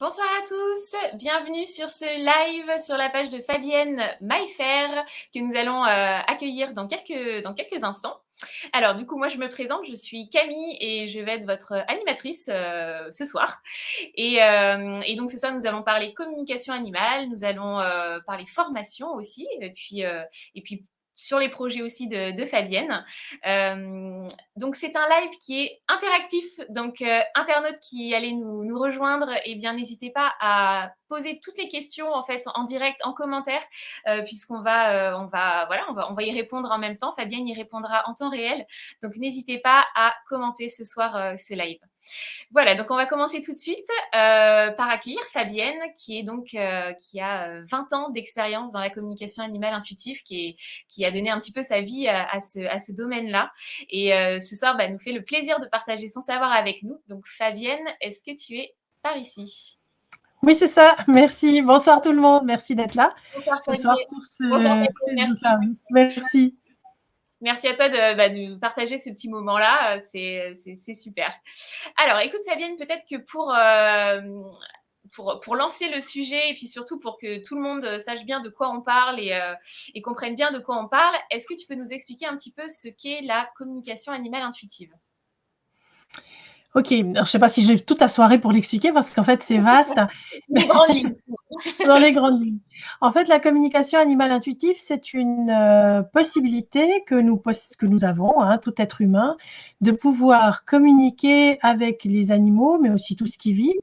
Bonsoir à tous, bienvenue sur ce live sur la page de Fabienne Maillefer que nous allons accueillir dans quelques instants. Alors du coup, moi je me présente, je suis Camille et je vais être votre animatrice ce soir. Et donc ce soir, nous allons parler communication animale, nous allons parler formation aussi, et puis sur les projets aussi de Fabienne. Donc c'est un live qui est interactif, donc internautes qui allez nous rejoindre, eh bien n'hésitez pas à poser toutes les questions en fait en direct, en commentaire, puisqu'on va, on va y répondre en même temps. Fabienne y répondra en temps réel, donc n'hésitez pas à commenter ce soir ce live. Voilà, donc on va commencer tout de suite par accueillir Fabienne, qui a 20 ans d'expérience dans la communication animale intuitive, qui a donné un petit peu sa vie à ce domaine-là. Et ce soir, nous fait le plaisir de partager son savoir avec nous. Donc Fabienne, est-ce que tu es par ici? Oui, c'est ça. Merci. Bonsoir tout le monde. Merci d'être là Bonsoir ce soir Fabienne. pour Bonsoir ce Fabienne, quiz de merci. Paris. Merci. Merci à toi de partager ce petit moment-là, c'est super. Alors, écoute Fabienne, peut-être que pour lancer le sujet et puis surtout pour que tout le monde sache bien de quoi on parle et comprenne bien de quoi on parle, est-ce que tu peux nous expliquer un petit peu ce qu'est la communication animale intuitive? Ok. Alors, je ne sais pas si j'ai toute la soirée pour l'expliquer parce qu'en fait, c'est vaste. Les grandes lignes. Dans les grandes lignes. En fait, la communication animale intuitive, c'est une possibilité que nous avons, hein, tout être humain, de pouvoir communiquer avec les animaux, mais aussi tout ce qui vit.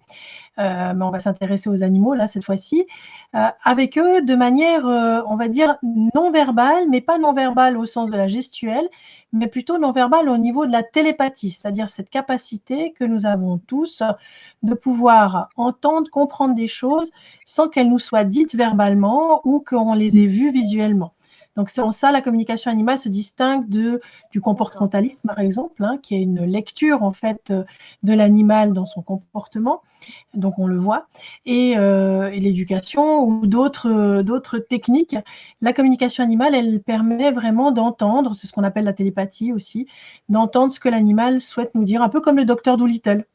Mais on va s'intéresser aux animaux là cette fois-ci, avec eux de manière, on va dire, non verbale, mais pas non verbale au sens de la gestuelle, mais plutôt non verbale au niveau de la télépathie, c'est-à-dire cette capacité que nous avons tous de pouvoir entendre, comprendre des choses sans qu'elles nous soient dites verbalement ou qu'on les ait vues visuellement. Donc, c'est en ça la communication animale se distingue du comportementalisme, par exemple, hein, qui est une lecture en fait de l'animal dans son comportement. Donc on le voit, et l'éducation ou d'autres techniques. La communication animale, elle permet vraiment d'entendre, c'est ce qu'on appelle la télépathie aussi, d'entendre ce que l'animal souhaite nous dire, un peu comme le docteur Dolittle.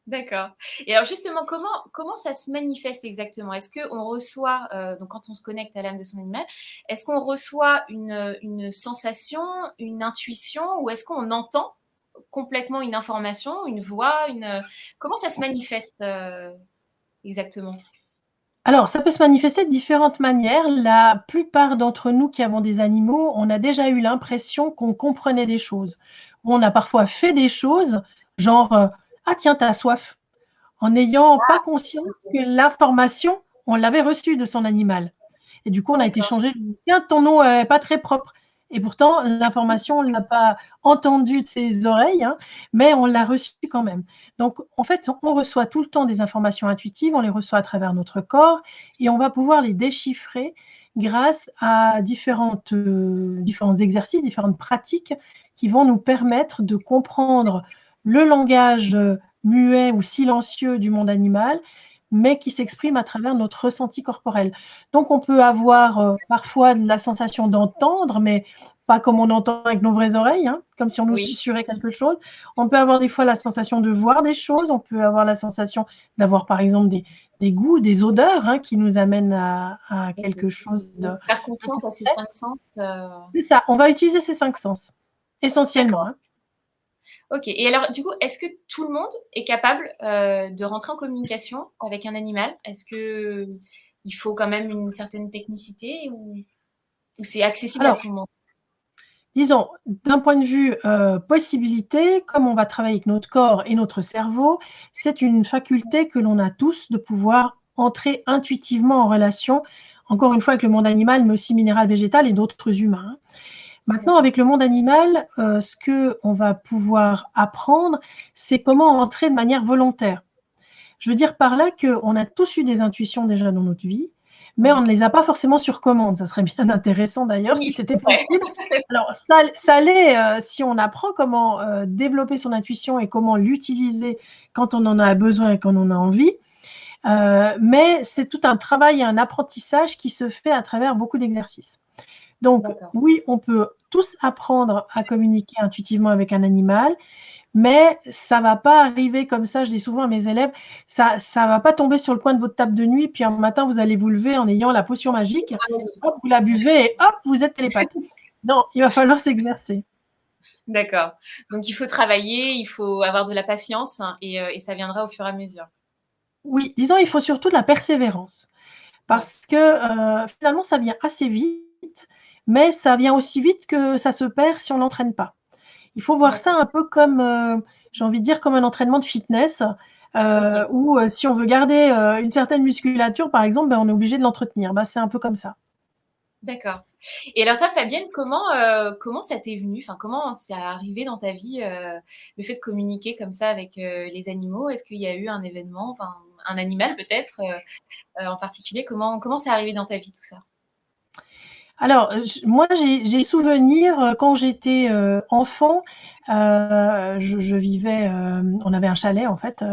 D'accord. Et alors justement, comment ça se manifeste exactement? Est-ce qu'on reçoit, donc quand on se connecte à l'âme de son animal, est-ce qu'on reçoit une sensation, une intuition, ou est-ce qu'on entend complètement une information, une voix, comment ça se manifeste exactement? Alors, ça peut se manifester de différentes manières. La plupart d'entre nous qui avons des animaux, on a déjà eu l'impression qu'on comprenait des choses. On a parfois fait des choses, genre ah tiens, t'as soif, en n'ayant pas conscience que l'information, on l'avait reçue de son animal. Et du coup, on a été D'accord. changé. Tiens, ton eau n'est pas très propre. Et pourtant, l'information, on ne l'a pas entendue de ses oreilles, hein, mais on l'a reçue quand même. Donc, en fait, on reçoit tout le temps des informations intuitives, on les reçoit à travers notre corps et on va pouvoir les déchiffrer grâce à différents exercices, différentes pratiques qui vont nous permettre de comprendre le langage muet ou silencieux du monde animal, mais qui s'exprime à travers notre ressenti corporel. Donc, on peut avoir parfois la sensation d'entendre, mais pas comme on entend avec nos vraies oreilles, hein, comme si on nous Oui. susurrait quelque chose. On peut avoir des fois la sensation de voir des choses, on peut avoir la sensation d'avoir par exemple des goûts, des odeurs, hein, qui nous amènent à Ok. quelque chose de... Donc faire confiance à ces cinq sens. C'est ça, on va utiliser ces 5 sens, essentiellement. D'accord. Hein. Ok. Et alors, du coup, est-ce que tout le monde est capable de rentrer en communication avec un animal? Est-ce que il faut quand même une certaine technicité ou c'est accessible à Alors, tout le monde? disons, d'un point de vue possibilité, comme on va travailler avec notre corps et notre cerveau, c'est une faculté que l'on a tous de pouvoir entrer intuitivement en relation, encore une fois avec le monde animal, mais aussi minéral, végétal et d'autres humains. Maintenant, D'accord. avec le monde animal, ce qu'on va pouvoir apprendre, c'est comment entrer de manière volontaire. Je veux dire par là qu'on a tous eu des intuitions déjà dans notre vie, mais on ne les a pas forcément sur commande. Ça serait bien intéressant d'ailleurs si Oui, c'était c'est vrai. possible. Alors ça l'est si on apprend comment développer son intuition et comment l'utiliser quand on en a besoin et quand on en a envie. Mais c'est tout un travail et un apprentissage qui se fait à travers beaucoup d'exercices. Donc D'accord. oui, on peut tous apprendre à communiquer intuitivement avec un animal, mais ça va pas arriver comme ça. Je dis souvent à mes élèves, ça va pas tomber sur le coin de votre table de nuit, puis un matin vous allez vous lever en ayant la potion magique, hop, vous la buvez et hop, vous êtes télépathe. Non, il va falloir s'exercer. D'accord. Donc il faut travailler, il faut avoir de la patience, hein, et ça viendra au fur et à mesure. Oui, disons, il faut surtout de la persévérance. Ouais. Parce que finalement, ça vient assez vite, mais ça vient aussi vite que ça se perd si on l'entraîne pas. Il faut voir ça D'accord. un peu comme, j'ai envie de dire, comme un entraînement de fitness, OK. où si on veut garder une certaine musculature, par exemple, ben, on est obligé de l'entretenir. Ben, c'est un peu comme ça. D'accord. Et alors toi, Fabienne, comment ça t'est venu? Enfin, comment c'est arrivé dans ta vie, le fait de communiquer comme ça avec, les animaux? Est-ce qu'il y a eu un événement, enfin, un animal peut-être, en particulier? Comment c'est arrivé dans ta vie tout ça? Alors, moi, j'ai souvenir quand j'étais enfant, je vivais, on avait un chalet en fait,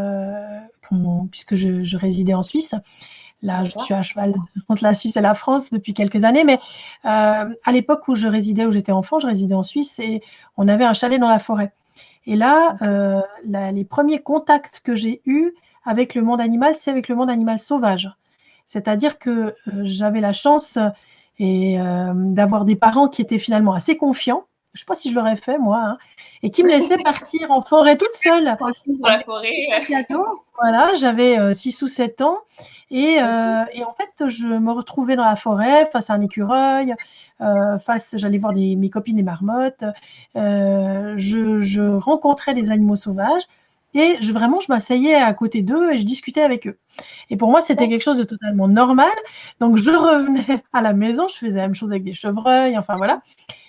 puisque je résidais en Suisse. Là, je D'accord. suis à cheval entre la Suisse et la France depuis quelques années, mais à l'époque où je résidais, où j'étais enfant, je résidais en Suisse et on avait un chalet dans la forêt. Et là, OK. les premiers contacts que j'ai eus avec le monde animal, c'est avec le monde animal sauvage. C'est-à-dire que j'avais la chance d'avoir des parents qui étaient finalement assez confiants. Je ne sais pas si je l'aurais fait, moi, hein, et qui me laissaient partir en forêt toute seule Tranquille dans la avec forêt, un sac à dos. Voilà, j'avais 6 ou 7 ans OK. et en fait, je me retrouvais dans la forêt face à un écureuil, j'allais voir mes copines les marmottes, je rencontrais des animaux sauvages et vraiment, je m'asseyais à côté d'eux et je discutais avec eux. Et pour moi, c'était quelque chose de totalement normal. Donc, je revenais à la maison, je faisais la même chose avec des chevreuils, enfin voilà.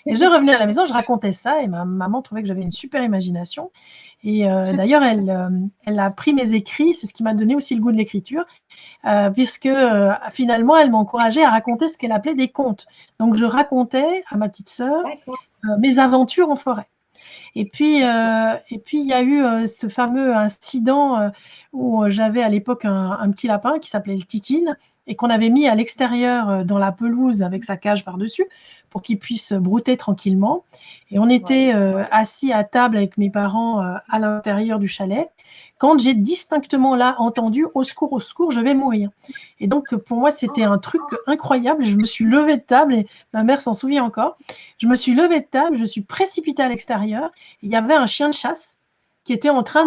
Et je revenais à la maison, je racontais ça et ma maman trouvait que j'avais une super imagination. Et d'ailleurs, elle a pris mes écrits, c'est ce qui m'a donné aussi le goût de l'écriture, puisque finalement, elle m'encourageait à raconter ce qu'elle appelait des contes. Donc, je racontais à ma petite sœur D'accord. mes aventures en forêt. Et puis il y a eu ce fameux incident où j'avais à l'époque un petit lapin qui s'appelait le Titine et qu'on avait mis à l'extérieur dans la pelouse avec sa cage par-dessus pour qu'il puisse brouter tranquillement. Et on Ouais. était assis à table avec mes parents à l'intérieur du chalet quand j'ai distinctement là entendu au secours, je vais mourir. Et donc pour moi, c'était un truc incroyable. Je me suis levée de table et ma mère s'en souvient encore. Je me suis levée de table, je suis précipitée à l'extérieur. Il y avait un chien de chasse qui était en train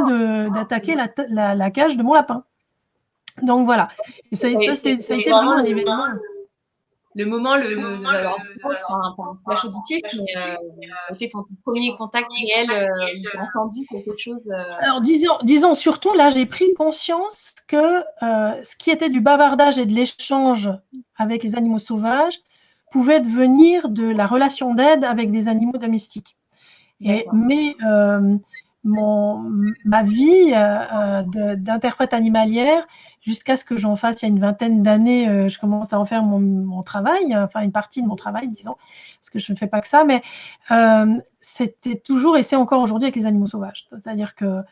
d'attaquer la cage de mon lapin. Donc voilà. Et ça a été Vraiment vraiment un événement. le moment, alors c'est pas un flash auditif, mais ça a été ton premier contact réel, où tu as entendu quelque chose, Alors disons surtout, là, j'ai pris conscience que ce qui était du bavardage et de l'échange avec les animaux sauvages pouvait devenir de la relation d'aide avec des animaux domestiques. d'accord. Mais ma vie d'interprète animalière, jusqu'à ce que j'en fasse il y a une vingtaine d'années, je commence à en faire mon travail, enfin une partie de mon travail, disons, parce que je ne fais pas que ça, mais c'était toujours, et c'est encore aujourd'hui avec les animaux sauvages. C'est-à-dire que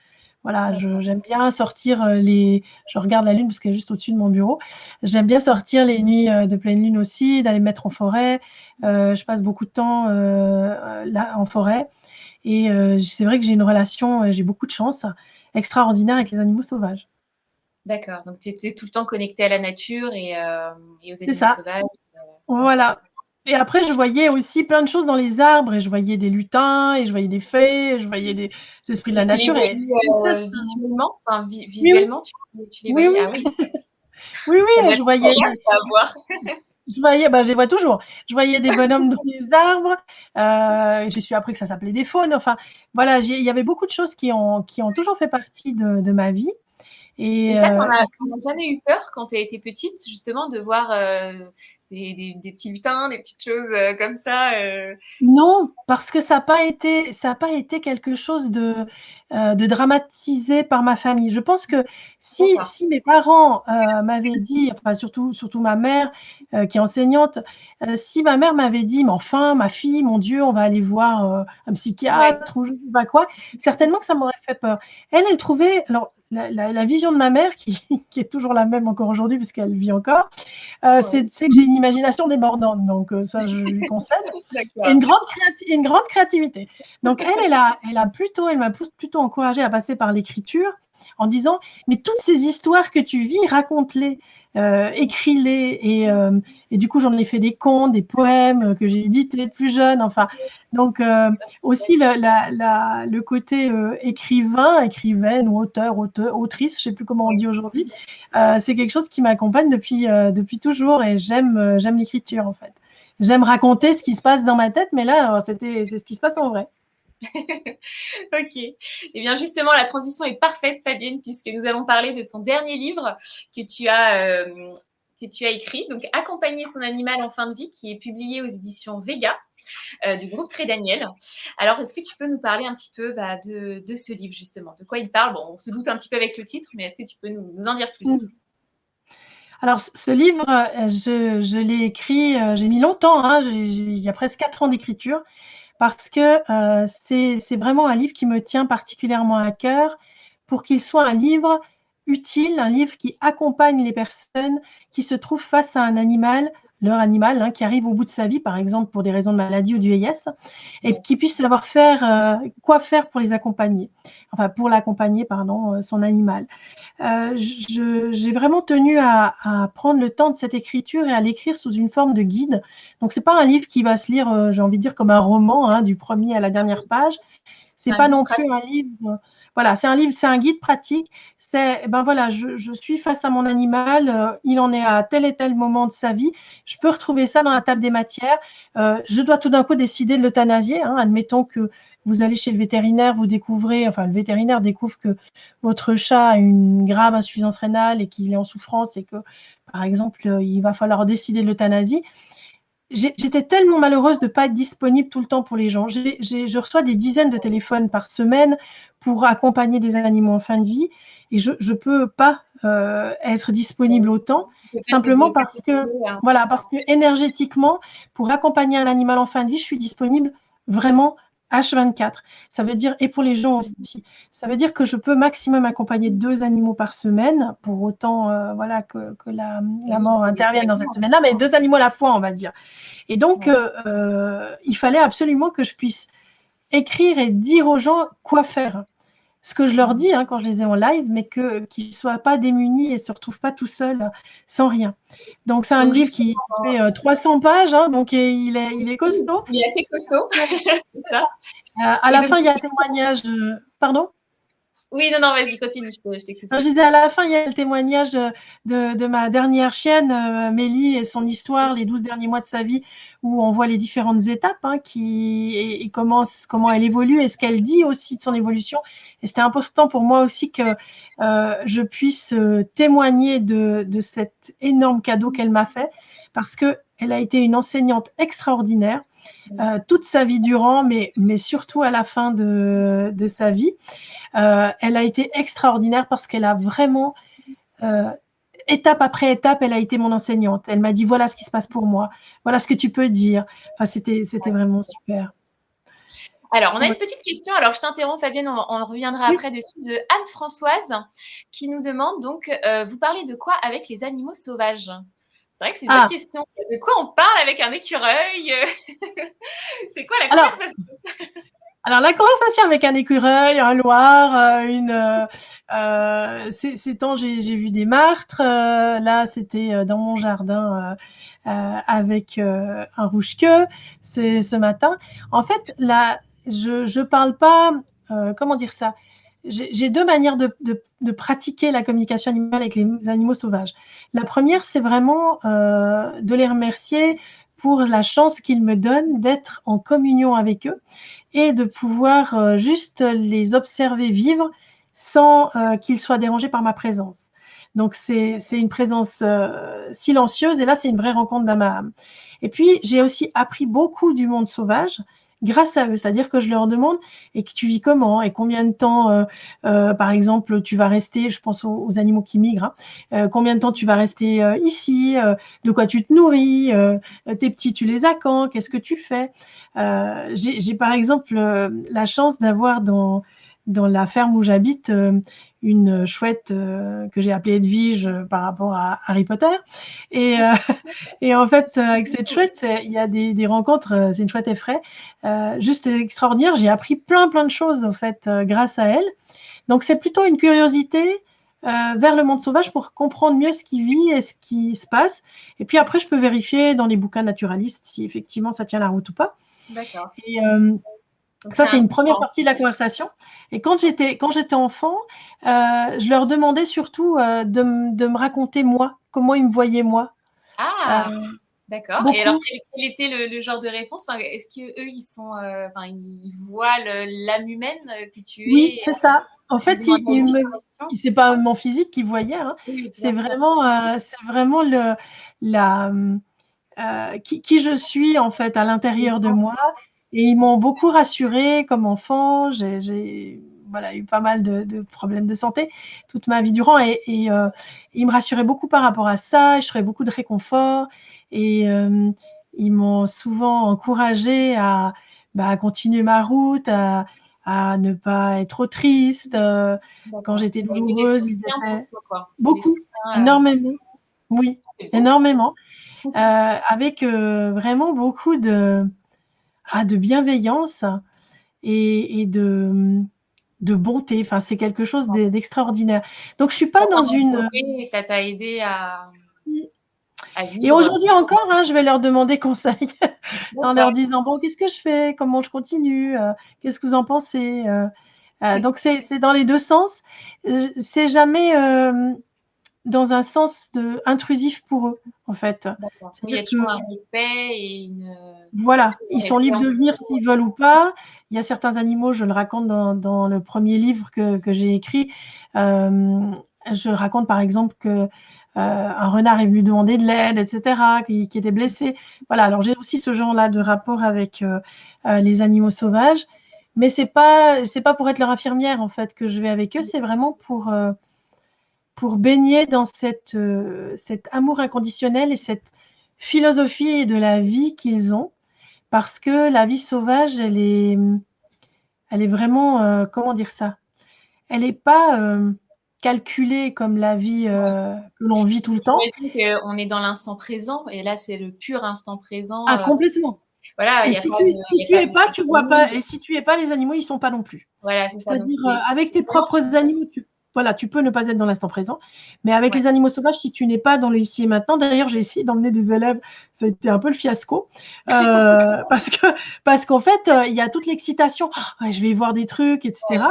voilà, D'accord. j'aime bien sortir je regarde la lune parce qu'elle est juste au-dessus de mon bureau. J'aime bien sortir les nuits de pleine lune aussi, d'aller me mettre en forêt. Je passe beaucoup de temps là en forêt. Et c'est vrai que j'ai une relation, j'ai beaucoup de chance, extraordinaire avec les animaux sauvages. D'accord, donc tu étais tout le temps connectée à la nature et aux C'est animaux ça, sauvages, d'accord. voilà. Et après, je voyais aussi plein de choses dans les arbres et je voyais des lutins et je voyais des fées et je voyais des esprits de la Et tu les nature et voyais, tout ça, visuellement? Enfin, oui, oui, visuellement, tu les oui, voyais? oui, Ah oui, oui, ça oui, doit et être incroyable ça à voir. bah, je les vois toujours. Je voyais des bonhommes dans les arbres, j'ai su après que ça s'appelait des faunes, enfin, voilà, il y avait beaucoup de choses qui ont toujours fait partie de ma vie Et et ça, tu en as jamais eu peur quand tu as été petite, justement, de voir, des petits lutins, des petites choses comme ça Non, parce que ça a pas été quelque chose de dramatisé par ma famille. Je pense que D'accord. si mes parents m'avaient dit, enfin surtout ma mère qui est enseignante, si ma mère m'avait dit, mais enfin, ma fille, mon Dieu, on va aller voir un Ouais. psychiatre ou je sais pas quoi, certainement que ça m'aurait fait peur. Elle trouvait, alors la vision de ma mère, qui est toujours la même encore aujourd'hui, puisqu'elle vit encore, Ouais. c'est que j'ai une imagination débordante, donc ça, je lui concède. Et D'accord. une grande créativité. Donc elle m'a plutôt encouragée à passer par l'écriture en disant, mais toutes ces histoires que tu vis, raconte-les, écris-les. Et du coup, j'en ai fait des contes, des poèmes que j'ai édités plus jeune. Enfin, donc aussi le côté écrivaine ou autrice, je ne sais plus comment on dit aujourd'hui, c'est quelque chose qui m'accompagne depuis toujours et j'aime l'écriture en fait. J'aime raconter ce qui se passe dans ma tête, mais là, c'est ce qui se passe en vrai. Ok. Eh bien, justement, la transition est parfaite, Fabienne, puisque nous allons parler de ton dernier livre que que tu as écrit, donc Accompagner son animal en fin de vie, qui est publié aux éditions Vega du groupe Très Daniel. Alors, est-ce que tu peux nous parler un petit peu de ce livre, justement? De quoi il parle? Bon, on se doute un petit peu avec le titre, mais est-ce que tu peux nous en dire plus? Alors, ce livre, je l'ai écrit, j'ai mis longtemps, hein, il y a presque 4 ans d'écriture, parce que c'est vraiment un livre qui me tient particulièrement à cœur pour qu'il soit un livre utile, un livre qui accompagne les personnes qui se trouvent face à un animal, leur animal, hein, qui arrive au bout de sa vie, par exemple pour des raisons de maladie ou du vieillesse, et qui puisse savoir quoi faire pour les accompagner, enfin pour l'accompagner, pardon, son animal. J'ai vraiment tenu à prendre le temps de cette écriture et à l'écrire sous une forme de guide. Donc, c'est pas un livre qui va se lire, j'ai envie de dire, comme un roman, hein, du premier à la dernière page. C'est C'est un pas guide non plus pratique. un livre. Voilà, c'est un livre, c'est un guide pratique. C'est, ben voilà, je suis face à mon animal, il en est à tel et tel moment de sa vie. Je peux retrouver ça dans la table des matières. Je dois tout d'un coup décider de l'euthanasier. Hein. Admettons que vous allez chez le vétérinaire, vous découvrez, enfin le vétérinaire découvre que votre chat a une grave insuffisance rénale et qu'il est en souffrance et que, par exemple, il va falloir décider de l'euthanasie. J'étais tellement malheureuse de ne pas être disponible tout le temps pour les gens. Je reçois des dizaines de téléphones par semaine pour accompagner des animaux en fin de vie et je ne peux pas être disponible autant, Tu peux pas simplement t'accompagner, hein. voilà, parce que énergétiquement, pour accompagner un animal en fin de vie, je suis disponible vraiment H24. Ça veut dire, et pour les gens aussi, ça veut dire que je peux maximum accompagner 2 animaux par semaine, pour autant voilà, que la Oui, mort c'est intervienne dans cette exactement. semaine-là, mais 2 animaux à la fois, on va dire. Et donc, Ouais. il fallait absolument que je puisse écrire et dire aux gens quoi faire. Ce que je leur dis hein, quand je les ai en live, mais qu'ils ne soient pas démunis et ne se retrouvent pas tout seuls sans rien. Donc, c'est un Donc, livre justement, qui fait 300 pages, hein, donc il est costaud. il est assez costaud, c'est C'est ça. ça. À Et la donc, fin, il y a un témoignage. Pardon. oui, non, non, vas-y, continue, je t'ai Alors, coupé. je disais, à la fin, il y a le témoignage de ma dernière chienne, Mélie, et son histoire, les 12 derniers mois de sa vie, où on voit les différentes étapes hein, et comment elle évolue et ce qu'elle dit aussi de son évolution. Et c'était important pour moi aussi que je puisse témoigner de cet énorme cadeau qu'elle m'a fait, parce qu'elle a été une enseignante extraordinaire toute sa vie durant, mais surtout à la fin de sa vie. Elle a été extraordinaire parce qu'elle a vraiment, euh, étape après étape, elle a été mon enseignante. Elle m'a dit voilà ce qui se passe pour moi, voilà ce que tu peux dire. Enfin, c'était vraiment super. Alors, on a Ouais. une petite question. Alors, je t'interromps, Fabienne, on reviendra Oui. après dessus, de Anne-Françoise, qui nous demande donc, vous parlez de quoi avec les animaux sauvages? C'est vrai que c'est une bonne Ah, question. De quoi on parle avec un écureuil? C'est quoi la alors, conversation? alors la conversation avec un écureuil, un loir, ces temps j'ai vu des martres. Là, c'était dans mon jardin avec un rouge-queue ce matin. En fait, là, je parle pas. Comment dire ça? J'ai 2 manières de pratiquer la communication animale avec les animaux sauvages. La première, c'est vraiment de les remercier pour la chance qu'ils me donnent d'être en communion avec eux et de pouvoir juste les observer vivre sans qu'ils soient dérangés par ma présence. Donc c'est une présence silencieuse, et là c'est une vraie rencontre d'âme à âme. Et puis j'ai aussi appris beaucoup du monde sauvage grâce à eux, c'est-à-dire que je leur demande: et que tu vis comment, et combien de temps, par exemple, tu vas rester, je pense aux animaux qui migrent, hein, combien de temps tu vas rester ici, de quoi tu te nourris, tes petits, tu les as quand, qu'est-ce que tu fais. J'ai par exemple la chance d'avoir dans la ferme où j'habite une chouette que j'ai appelée Edwige par rapport à Harry Potter. Et, et en fait, avec cette chouette, il y a des rencontres, c'est une chouette effraie, juste extraordinaire. J'ai appris plein de choses en fait grâce à elle. Donc c'est plutôt une curiosité vers le monde sauvage pour comprendre mieux ce qui vit et ce qui se passe. Et puis après, je peux vérifier dans les bouquins naturalistes si effectivement ça tient la route ou pas. D'accord. Et Donc ça, c'est c'est un une première partie de la conversation. Et quand j'étais enfant, je leur demandais surtout de me raconter moi, comment ils me voyaient moi. Euh, Ah! D'accord. Et alors, beaucoup. quel était le genre de réponse? Enfin, est-ce que eux, ils sont, enfin, ils voient l'âme humaine que tu Oui, es, c'est ça. En ils fait, ont un avis sur la question? c'est pas mon physique qu'ils voyaient, hein. Oui, bien sûr. C'est vraiment la, qui je suis en fait à l'intérieur de moi. Et ils m'ont beaucoup rassurée comme enfant. Voilà, eu pas mal de problèmes de santé toute ma vie durant, et ils me rassuraient beaucoup par rapport à ça. Je trouvais beaucoup de réconfort, et ils m'ont souvent encouragée à continuer ma route, à ne pas être trop triste. Quand D'accord. j'étais Ça a été des douloureuse, ils soutiens pour étaient toi, quoi. Des beaucoup, soutiens, énormément. Oui, c'est beau. énormément. Avec vraiment beaucoup de bienveillance et de bonté. Enfin, c'est quelque chose d'extraordinaire. Donc, je suis Ça pas t'a dans une. mentoré et ça t'a aidé à Et vivre. aujourd'hui encore, hein, je vais leur demander conseil en D'accord. leur disant: bon, qu'est-ce que je fais? Comment je continue? Qu'est-ce que vous en pensez? Donc, c'est dans les deux sens. C'est jamais dans un sens intrusif pour eux, en fait. D'accord. Oui, il y C'est-à-dire a que toujours un respect et une, voilà, ils sont respect libres de entre venir vous. s'ils veulent ou pas. Il y a certains animaux, je le raconte dans le premier livre que j'ai écrit. Je raconte par exemple que un renard est venu demander de l'aide, etc., qui était blessé. Voilà, alors j'ai aussi ce genre-là de rapport avec les animaux sauvages, mais c'est pas pour être leur infirmière en fait que je vais avec eux, c'est vraiment pour baigner dans cet amour inconditionnel et cette philosophie de la vie qu'ils ont, parce que la vie sauvage, elle est vraiment, comment dire ça? Elle n'est pas calculée comme la vie Ouais. que l'on vit tout le temps. J'imagine qu'on est dans l'instant présent et là, c'est le pur instant présent. Ah, complètement. Voilà, il Et n'y a si pas tu de, il si y a tu pas es de pas, tu vois pas. planning. Et si tu es pas, les animaux, ils sont pas non plus. Voilà, c'est ça. Donc, C'est-à-dire, avec tes vraiment, propres animaux, voilà, tu peux ne pas être dans l'instant présent, mais avec ouais. les animaux sauvages, si tu n'es pas dans le ici et maintenant. D'ailleurs, j'ai essayé d'emmener des élèves, ça a été un peu le fiasco, parce qu'en fait, il y a toute l'excitation. Ah, ouais, je vais voir des trucs, etc.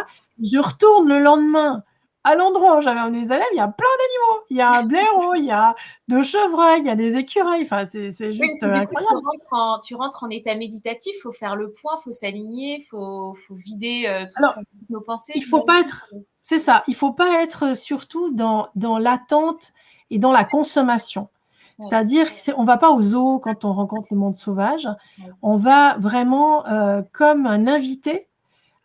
Je retourne le lendemain à l'endroit où j'avais emmené les élèves, il y a plein d'animaux. Il y a un blaireau, il y a deux chevreuils, il y a des écureuils. Enfin, c'est Oui, juste parce que du coup, incroyable. tu rentres en état méditatif, faut faire le point, faut s'aligner, faut vider Alors, toutes nos pensées, il faut j'imagine. pas être, c'est ça, il faut pas être surtout dans l'attente et dans la consommation. Ouais, C'est-à-dire, on va pas au zoo quand on rencontre le monde sauvage. ouais, c'est On ça. va vraiment comme un invité,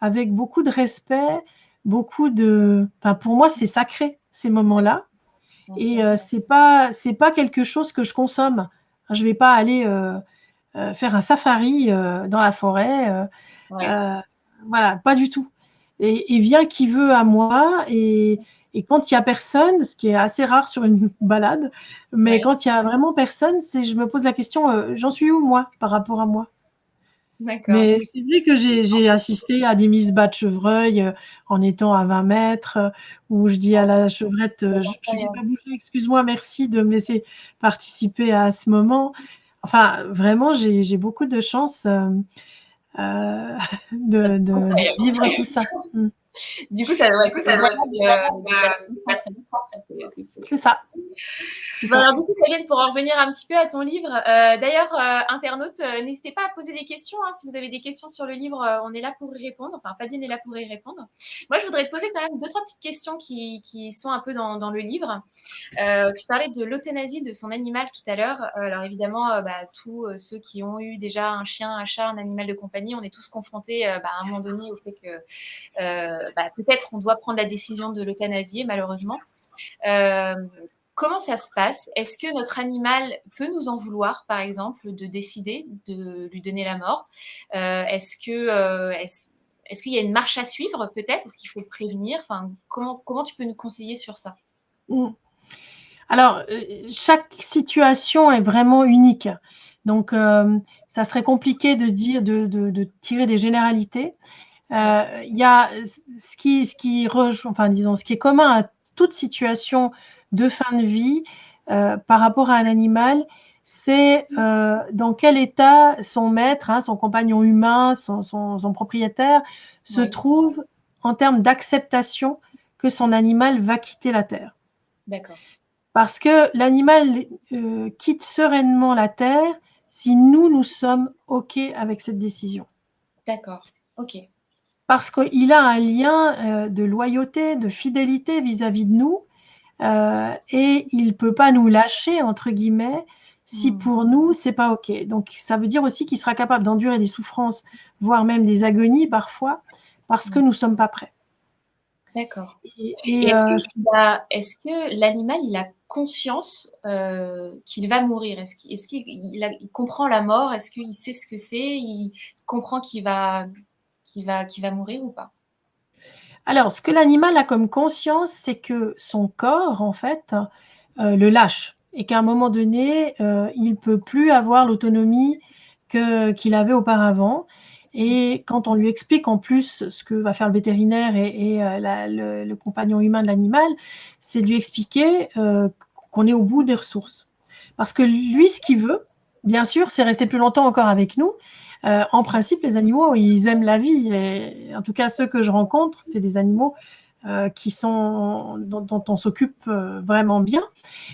avec beaucoup de respect, Enfin, pour moi, c'est sacré ces moments-là. Bien sûr. Et c'est pas quelque chose que je consomme. Je vais pas aller faire un safari dans la forêt. Ouais. Euh, voilà, pas du tout. Et vient qui veut à moi. Et quand il y a personne, ce qui est assez rare sur une balade, mais Ouais. quand il y a vraiment personne, je me pose la question, j'en suis où moi par rapport à moi? D'accord. Mais c'est vrai que j'ai assisté à des mises bas de chevreuil en étant à 20 mètres, où je dis à la chevrette, je vais pas Incroyable. bouger, excuse-moi, merci de me laisser participer à ce moment. Enfin, vraiment, j'ai beaucoup de chance de C'est vivre incroyable. tout ça. Mm. Du coup, ça, ouais, c'était vraiment de la pas très bien. C'est fou. C'est ça. Bon, alors, du coup, Fabienne, pour en revenir un petit peu à ton livre, d'ailleurs, internautes, n'hésitez pas à poser des questions. Hein, si vous avez des questions sur le livre, on est là pour y répondre. Enfin, Fabienne est là pour y répondre. Moi, je voudrais te poser quand même deux, trois petites questions qui sont un peu dans le livre. Tu parlais de l'euthanasie de son animal tout à l'heure. Alors, évidemment, tous ceux qui ont eu déjà un chien, un chat, un animal de compagnie, on est tous confrontés à un moment donné au fait que peut-être on doit prendre la décision de l'euthanasier, malheureusement. Euh, Comment ça se passe? Est-ce que notre animal peut nous en vouloir, par exemple, de décider de lui donner la mort? Est-ce qu'il y a une marche à suivre, peut-être? Est-ce qu'il faut le prévenir? Enfin, comment tu peux nous conseiller sur ça? Mmh. Alors, chaque situation est vraiment unique. Donc, ça serait compliqué de dire de tirer des généralités. Il y a ce qui enfin, disons, ce qui est commun à toute situation de fin de vie par rapport à un animal, c'est dans quel état son maître, hein, son compagnon humain, son propriétaire se Oui, trouve en termes d'acceptation que son animal va quitter la terre. d'accord, Parce que l'animal quitte sereinement la terre si nous sommes OK avec cette décision. d'accord, ok, Parce qu'il a un lien de loyauté, de fidélité vis-à-vis de nous, et il ne peut pas nous lâcher, entre guillemets, si pour nous, c'est pas OK. Donc, ça veut dire aussi qu'il sera capable d'endurer des souffrances, voire même des agonies parfois, parce que nous ne sommes pas prêts. d'accord. Et, Et et, est-ce que l'animal, il a conscience qu'il va mourir? Il comprend la mort? Est-ce qu'il sait ce que c'est? Il comprend qu'il va mourir ou pas? alors, ce que l'animal a comme conscience, c'est que son corps, en fait, le lâche et qu'à un moment donné, il ne peut plus avoir l'autonomie qu'il avait auparavant. Et quand on lui explique en plus ce que va faire le vétérinaire et le compagnon humain de l'animal, c'est de lui expliquer qu'on est au bout des ressources. Parce que lui, ce qu'il veut, bien sûr, c'est rester plus longtemps encore avec nous. En principe, les animaux, ils aiment la vie. Et en tout cas, ceux que je rencontre, c'est des animaux dont on s'occupe vraiment bien.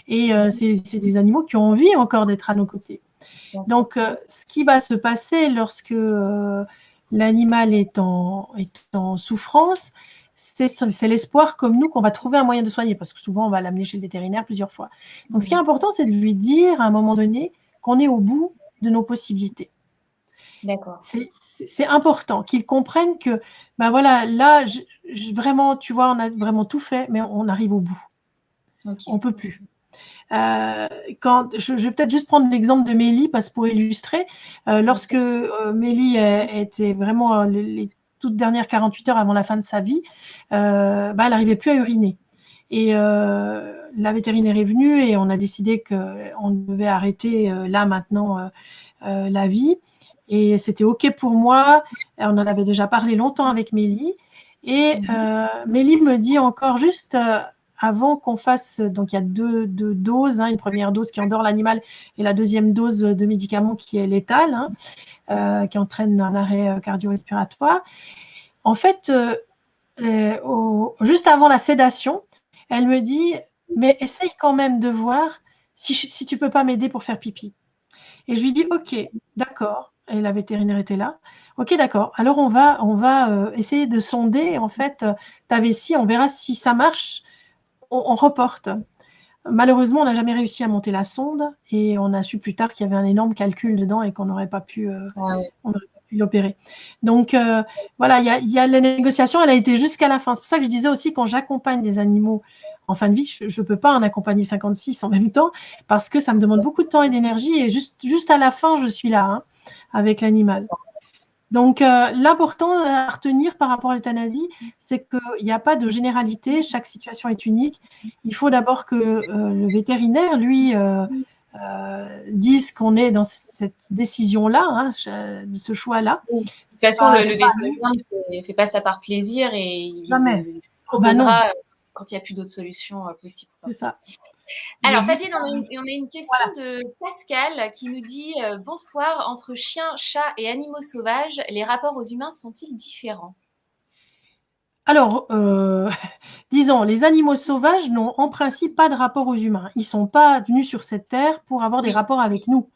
Et c'est des animaux qui ont envie encore d'être à nos côtés. Bien sûr. Donc, ce qui va se passer lorsque l'animal est en souffrance, c'est l'espoir comme nous qu'on va trouver un moyen de soigner, parce que souvent on va l'amener chez le vétérinaire plusieurs fois. Donc, ce qui est important, c'est de lui dire à un moment donné qu'on est au bout de nos possibilités. D'accord. C'est important qu'ils comprennent que, ben voilà, là, vraiment, tu vois, on a vraiment tout fait, mais on arrive au bout. On Ok. peut plus. Je vais peut-être juste prendre l'exemple de Mélie pour illustrer. Lorsque Mélie était vraiment les toutes dernières 48 heures avant la fin de sa vie, elle n'arrivait plus à uriner. Et la vétérinaire est venue et on a décidé qu'on devait arrêter là maintenant la vie. Et c'était OK pour moi. On en avait déjà parlé longtemps avec Mélie. Et Mélie me dit encore juste avant qu'on fasse, donc il y a deux doses, hein, une première dose qui endort l'animal et la deuxième dose de médicament qui est létale, hein, qui entraîne un arrêt cardio-respiratoire. En fait, juste avant la sédation, elle me dit, mais essaye quand même de voir si tu peux pas m'aider pour faire pipi. Et je lui dis, OK, d'accord. Et la vétérinaire était là. OK, d'accord. Alors on va essayer de sonder en fait ta vessie. On verra si ça marche. On reporte. Malheureusement, on n'a jamais réussi à monter la sonde et on a su plus tard qu'il y avait un énorme calcul dedans et qu'on n'aurait pas pu, Ah ouais. l'opérer. Donc voilà, il y a la négociation, elle a été jusqu'à la fin. C'est pour ça que je disais aussi quand j'accompagne des animaux en fin de vie, je ne peux pas en accompagner 56 en même temps parce que ça me demande beaucoup de temps et d'énergie et juste à la fin, je suis là hein, avec l'animal. Donc, l'important à retenir par rapport à l'euthanasie, c'est qu'il n'y a pas de généralité, chaque situation est unique. Il faut d'abord que le vétérinaire, lui, dise qu'on est dans cette décision-là, hein, ce choix-là. De toute façon, le C'est pas à lui, vétérinaire ne fait pas ça par plaisir et jamais. il Oh ben non, proposera quand il n'y a plus d'autres solutions possibles, quoi. c'est ça. Il Alors, existe Fabienne, on a une question voilà. de Pascal qui nous dit bonsoir, entre chiens, chats et animaux sauvages, les rapports aux humains sont-ils différents? Alors, disons, les animaux sauvages n'ont en principe pas de rapport aux humains. Ils ne sont pas venus sur cette terre pour avoir des Oui, rapports avec nous.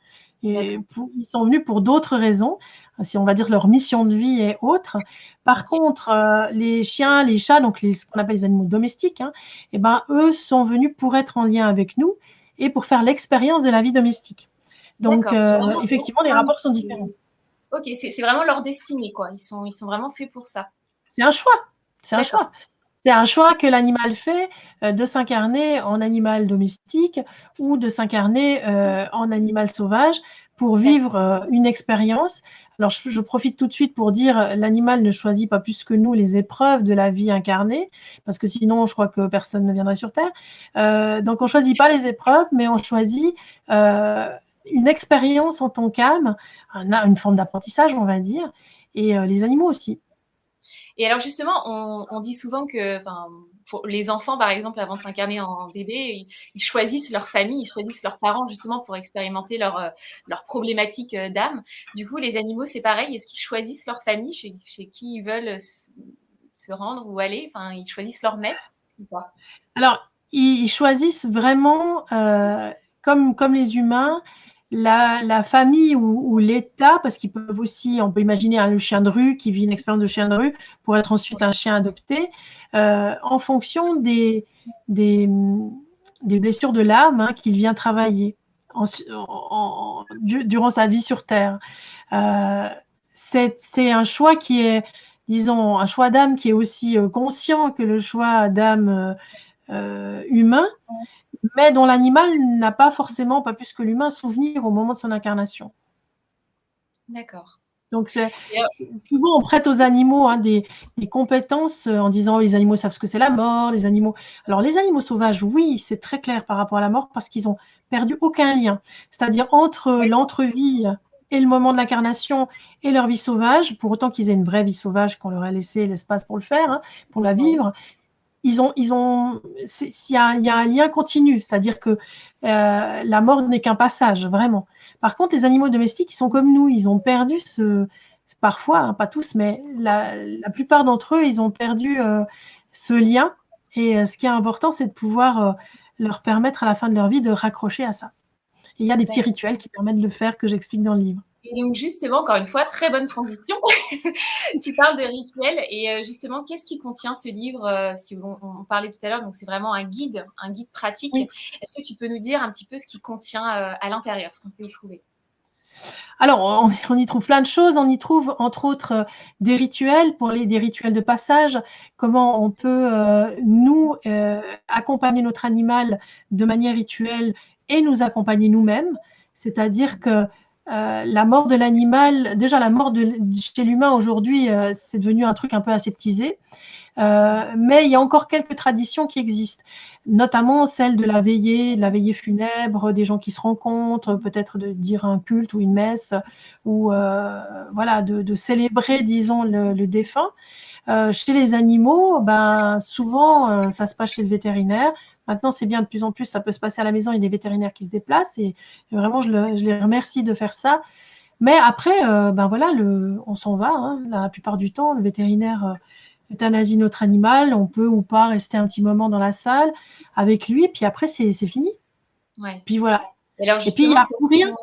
Et d'accord. ils sont venus pour d'autres raisons, si on va dire leur mission de vie est autre. Par OK. contre, les chiens, les chats, donc ce qu'on appelle les animaux domestiques, hein, eh ben, eux sont venus pour être en lien avec nous et pour faire l'expérience de la vie domestique. Donc, D'accord, c'est vraiment leur effectivement, les chemin rapports sont de différents. OK, c'est vraiment leur destinée, quoi. Ils sont vraiment faits pour ça. C'est un choix. C'est un D'accord. choix. C'est un choix que l'animal fait de s'incarner en animal domestique ou de s'incarner en animal sauvage pour D'accord. vivre une expérience. Alors, je profite tout de suite pour dire l'animal ne choisit pas plus que nous les épreuves de la vie incarnée, parce que sinon, je crois que personne ne viendrait sur Terre. Donc, on ne choisit pas les épreuves, mais on choisit une expérience en tant qu'âme, une forme d'apprentissage, on va dire, et les animaux aussi. Et alors justement, on dit souvent que, enfin, pour les enfants, par exemple, avant de s'incarner en bébé, ils choisissent leur famille, ils choisissent leurs parents justement pour expérimenter leur problématique d'âme. Du coup, les animaux, c'est pareil. Est-ce qu'ils choisissent leur famille chez qui ils veulent se rendre ou aller? Enfin, ils choisissent leur maître ou pas? Alors, ils choisissent vraiment, comme les humains, la famille ou l'État, parce qu'ils peuvent aussi, on peut imaginer le chien de rue qui vit une expérience de chien de rue pour être ensuite un chien adopté, en fonction des, des blessures de l'âme hein, qu'il vient travailler durant sa vie sur Terre. Euh, c'est un choix qui est, disons, un choix d'âme qui est aussi conscient que le choix d'âme humain, mais dont l'animal n'a pas forcément, pas plus que l'humain, souvenir au moment de son incarnation. D'accord. Donc, Et alors, souvent, on prête aux animaux hein, des compétences en disant les animaux savent ce que c'est la mort, les animaux. Alors, les animaux sauvages, oui, c'est très clair par rapport à la mort parce qu'ils ont perdu aucun lien. C'est-à-dire entre l'entrevie et le moment de l'incarnation et leur vie sauvage, pour autant qu'ils aient une vraie vie sauvage, qu'on leur ait laissé l'espace pour le faire, hein, pour la ouais. vivre, il y a un lien continu, c'est-à-dire que la mort n'est qu'un passage, vraiment. Par contre, les animaux domestiques, ils sont comme nous, ils ont perdu parfois, hein, pas tous, mais la plupart d'entre eux, ils ont perdu ce lien. Et ce qui est important, c'est de pouvoir leur permettre à la fin de leur vie de raccrocher à ça. Et il y a des petits D'accord. rituels qui permettent de le faire que j'explique dans le livre. Et donc justement, encore une fois, très bonne transition. Tu parles de rituels et justement, qu'est-ce qui contient ce livre? Parce que bon, on parlait tout à l'heure, donc c'est vraiment un guide pratique. Oui. Est-ce que tu peux nous dire un petit peu ce qui contient à l'intérieur, ce qu'on peut y trouver? Alors, on y trouve plein de choses. On y trouve, entre autres, des rituels, des rituels de passage, comment on peut, nous, accompagner notre animal de manière rituelle et nous accompagner nous-mêmes. C'est-à-dire que la mort de l'animal, déjà la mort chez l'humain aujourd'hui, c'est devenu un truc un peu aseptisé. Mais il y a encore quelques traditions qui existent, notamment celle de la veillée funèbre, des gens qui se rencontrent, peut-être de dire un culte ou une messe, ou voilà, de célébrer, disons, le défunt. Chez les animaux, ben, souvent, ça se passe chez le vétérinaire. Maintenant, c'est bien de plus en plus, ça peut se passer à la maison, il y a des vétérinaires qui se déplacent et vraiment, je les remercie de faire ça. Mais après, ben voilà, on s'en va. Hein, la plupart du temps, le vétérinaire euthanasie notre animal, on peut ou pas rester un petit moment dans la salle avec lui, puis après, c'est fini. Ouais. Puis voilà. Et alors Et puis, il n'y justement, a plus rien.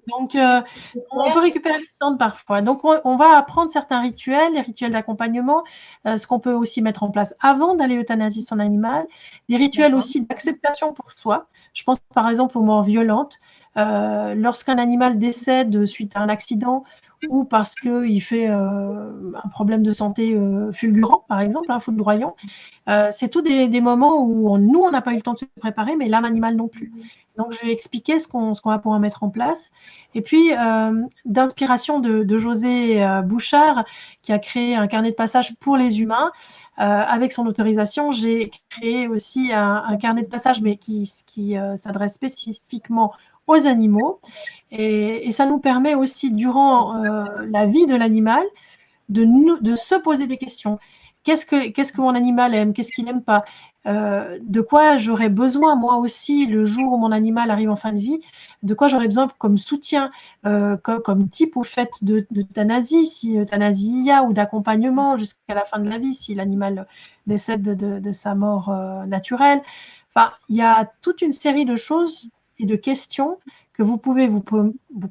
Donc, qu'est-ce qu'on peut on peut faire? récupérer les cendres parfois. Donc, on va apprendre certains rituels, les rituels d'accompagnement, ce qu'on peut aussi mettre en place avant d'aller euthanasier son animal, des rituels D'accord. aussi d'acceptation pour soi. Je pense par exemple aux morts violentes. Lorsqu'un animal décède suite à un accident ou parce qu'il fait un problème de santé fulgurant, par exemple, un foudroyant, c'est tous des moments où nous, on n'a pas eu le temps de se préparer, mais l'âme animale non plus. Donc, je vais expliquer ce qu'on va pouvoir mettre en place. Et puis, d'inspiration de José Bouchard, qui a créé un carnet de passage pour les humains, avec son autorisation, j'ai créé aussi un carnet de passage, mais qui s'adresse spécifiquement aux animaux. Et ça nous permet aussi, durant la vie de l'animal, de se poser des questions. qu'est-ce que mon animal aime, qu'est-ce qu'il n'aime pas, de quoi j'aurais besoin moi aussi le jour où mon animal arrive en fin de vie, de quoi j'aurais besoin comme soutien, comme type au fait d'euthanasie, si euthanasie il y a, ou d'accompagnement jusqu'à la fin de la vie, si l'animal décède de sa mort naturelle. Enfin, il y a toute une série de choses et de questions que vous pouvez vous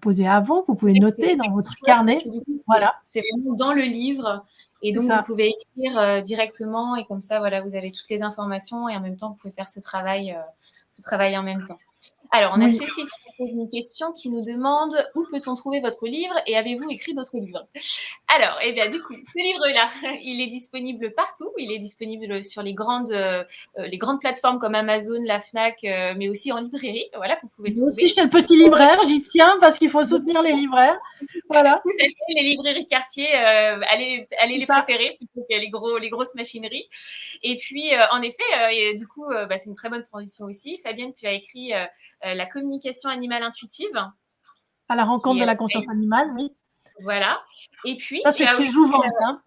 poser avant, que vous pouvez noter dans votre carnet. Voilà. C'est vraiment dans le livre. Et donc, vous Ça. pouvez écrire directement et comme ça, voilà, vous avez toutes les informations et en même temps, vous pouvez faire ce travail en même temps. Alors, on a Oui. Cécile qui pose une question qui nous demande où peut-on trouver votre livre et avez-vous écrit d'autres livres? Alors, eh bien, du coup, ce livre-là, il est disponible partout. Il est disponible sur les grandes plateformes comme Amazon, la Fnac, mais aussi en librairie. Voilà, vous pouvez le Moi aussi, trouver. chez le petit libraire, j'y tiens parce qu'il faut soutenir les libraires. Voilà. Tout à fait, les librairies de quartier, allez les Ça. préférer plutôt que les grosses machineries. Et puis, en effet, et du coup, c'est une très bonne transition aussi. Fabienne, tu as écrit La communication animale intuitive. À la rencontre Qui de est, la conscience animale, oui. voilà. Et puis, Ça, tu c'est as chez aussi, Jouvence. Hein.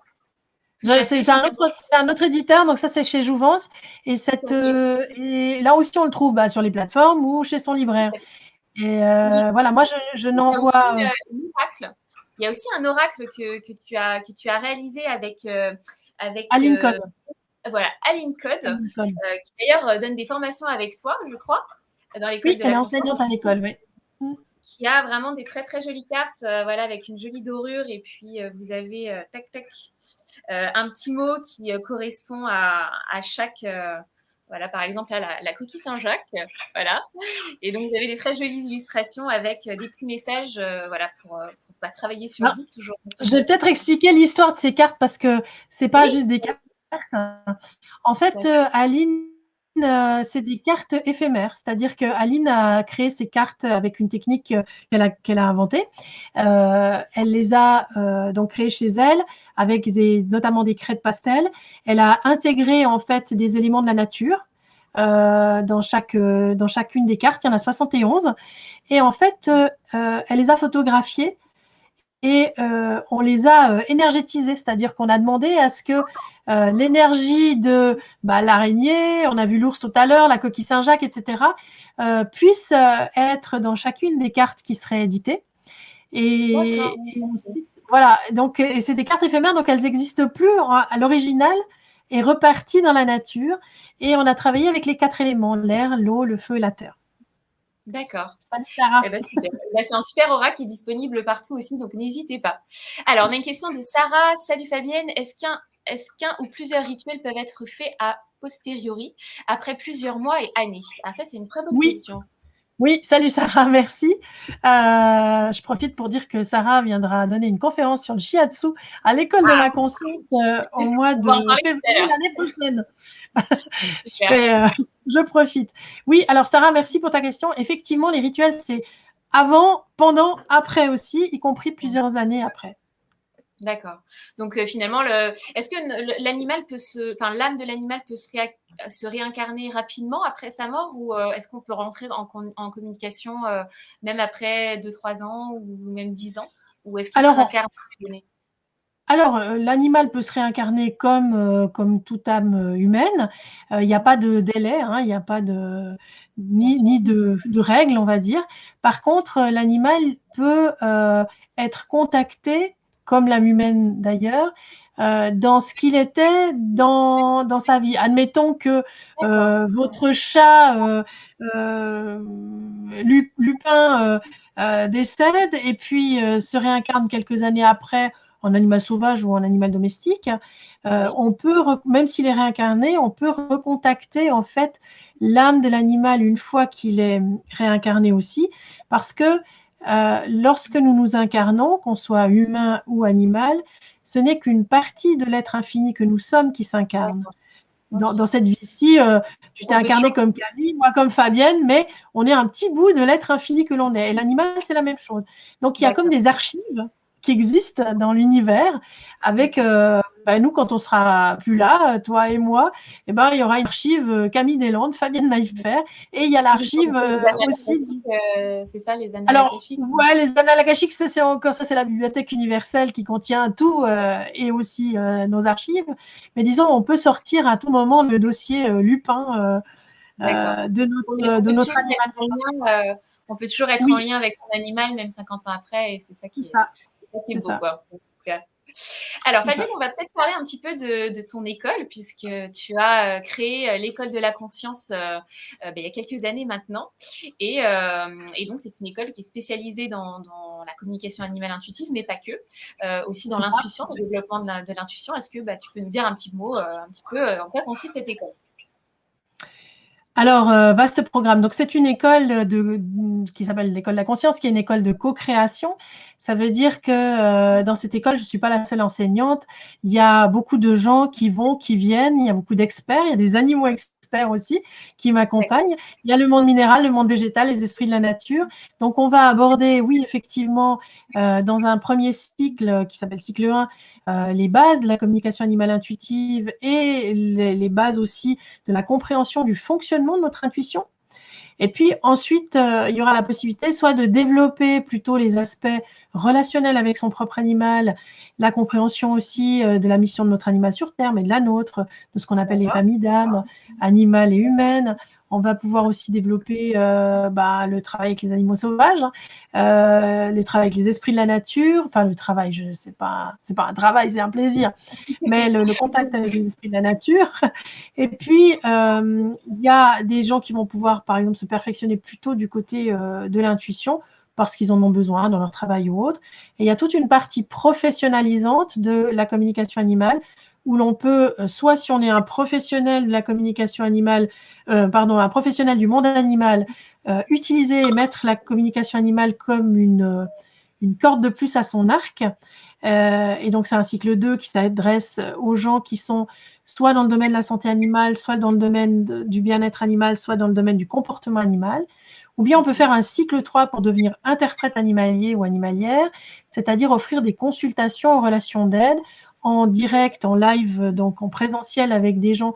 tout à fait, C'est un autre éditeur, donc ça, c'est chez Jouvence. Et, tout à fait. et là aussi, on le trouve sur les plateformes ou chez son libraire. Et Oui. voilà, moi, je Il y a aussi n'envoie. un oracle. Il y a aussi un oracle que tu as réalisé avec Aline Code. voilà, Aline Code, Aline Code. qui d'ailleurs donne des formations avec toi, je crois, dans l'école Oui, de elle la est conscience, enseignante à l'école, oui. qui a vraiment des très très jolies cartes, voilà, avec une jolie dorure et puis vous avez tac tac un petit mot qui correspond à chaque voilà, par exemple, là, la coquille Saint-Jacques, voilà. Et donc, vous avez des très jolies illustrations avec des petits messages, voilà, pour pas travailler sur Alors, vous, toujours. je vais peut-être expliquer l'histoire de ces cartes parce que c'est pas Oui, juste des cartes. En bien fait, sûr. Aline, c'est des cartes éphémères. C'est-à-dire qu'Aline a créé ces cartes avec une technique qu'elle a inventée. Elle les a donc créées chez elle avec notamment des craies de pastel. Elle a intégré en fait des éléments de la nature dans chacune des cartes. Il y en a 71. Et en fait, elle les a photographiées et on les a énergétisés, c'est-à-dire qu'on a demandé à ce que l'énergie de l'araignée, on a vu l'ours tout à l'heure, la coquille Saint-Jacques, etc., puisse être dans chacune des cartes qui seraient éditées. D'accord. Et ensuite, voilà, donc c'est des cartes éphémères, donc elles n'existent plus à l'original et reparties dans la nature. Et on a travaillé avec les 4 éléments, l'air, l'eau, le feu et la terre. D'accord. Salut Sarah. Eh ben, super. Bah, c'est un super aura qui est disponible partout aussi, donc n'hésitez pas. Alors, on a une question de Sarah. Salut Fabienne. Est-ce qu'un ou plusieurs rituels peuvent être faits a posteriori, après plusieurs mois et années? Ah, ça, c'est une très bonne Oui, question. oui, salut Sarah, merci. Je profite pour dire que Sarah viendra donner une conférence sur le shiatsu à l'école de Ah, la conscience au mois on va en de parler tout à février l'heure. l'année prochaine. Super. Je profite. Oui, alors Sarah, merci pour ta question. Effectivement, les rituels, c'est avant, pendant, après aussi, y compris plusieurs années après. D'accord. Donc finalement, est-ce que enfin l'âme de l'animal peut se réincarner rapidement après sa mort ou est-ce qu'on peut rentrer en communication même après 2, 3 ans ou même 10 ans ou est-ce qu'il se Alors, réincarne à un moment donné? L'animal peut se réincarner comme toute âme humaine. Il n'y a pas de délai, hein, il n'y a pas Bien sûr. ni de règles, on va dire. Par contre, l'animal peut être contacté, comme l'âme humaine d'ailleurs, dans ce qu'il était dans sa vie. Admettons que D'accord. votre chat Lupin décède et puis se réincarne quelques années après en animal sauvage ou en animal domestique, Oui. on peut, même s'il est réincarné, on peut recontacter en fait l'âme de l'animal une fois qu'il est réincarné aussi, parce que lorsque nous nous incarnons, qu'on soit humain ou animal, ce n'est qu'une partie de l'être infini que nous sommes qui s'incarne. D'accord. Ok. Dans cette vie-ci, tu t'es On peut incarné toujours. comme Camille, moi comme Fabienne, mais on est un petit bout de l'être infini que l'on est. Et l'animal, c'est la même chose. Donc, il y a comme D'accord. des archives qui existe dans l'univers avec nous, quand on sera plus là, toi et moi, il y aura une archive Camille Deslandes, Fabienne Maillefer, et il y a l'archive aussi. C'est ça, les annales Alors, akashiques. ouais, les annales akashiques, c'est encore ça, c'est la bibliothèque universelle qui contient tout et aussi nos archives. Mais disons, on peut sortir à tout moment le dossier Lupin de notre animal. On peut toujours être en Oui, lien avec son animal, même 50 ans après, et c'est ça c'est qui ça. est C'est beau, ça. quoi. Super. Alors, C'est Fabienne, ça. on va peut-être parler un petit peu de ton école, puisque tu as créé l'école de la conscience il y a quelques années maintenant. Et donc, c'est une école qui est spécialisée dans la communication animale intuitive, mais pas que, aussi dans C'est ça. l'intuition, le développement de l'intuition. Est-ce que tu peux nous dire un petit mot, un petit peu, en quoi consiste cette école? Alors, vaste programme. Donc, c'est une école qui s'appelle l'école de la conscience, qui est une école de co-création. Ça veut dire que dans cette école, je ne suis pas la seule enseignante. Il y a beaucoup de gens qui viennent. Il y a beaucoup d'experts. Il y a des animaux experts aussi qui m'accompagnent. Il y a le monde minéral, le monde végétal, les esprits de la nature. Donc, on va aborder, oui, effectivement, dans un premier cycle qui s'appelle cycle 1, les bases de la communication animale intuitive et les bases aussi de la compréhension du fonctionnement de notre intuition. Et puis ensuite, il y aura la possibilité soit de développer plutôt les aspects relationnels avec son propre animal, la compréhension aussi de la mission de notre animal sur Terre, mais de la nôtre, de ce qu'on appelle les familles d'âmes, animales et humaines. On va pouvoir aussi développer le travail avec les animaux sauvages, le travail avec les esprits de la nature. Enfin, le travail, c'est pas un travail, c'est un plaisir. Mais le contact avec les esprits de la nature. Et puis, il y a des gens qui vont pouvoir, par exemple, se perfectionner plutôt du côté de l'intuition parce qu'ils en ont besoin dans leur travail ou autre. Et il y a toute une partie professionnalisante de la communication animale où l'on peut, soit si on est un professionnel de la communication animale, un professionnel du monde animal, utiliser et mettre la communication animale comme une corde de plus à son arc. Et donc, c'est un cycle 2 qui s'adresse aux gens qui sont soit dans le domaine de la santé animale, soit dans le domaine du bien-être animal, soit dans le domaine du comportement animal. Ou bien on peut faire un cycle 3 pour devenir interprète animalier ou animalière, c'est-à-dire offrir des consultations en relation d'aide en direct, en live, donc en présentiel avec des gens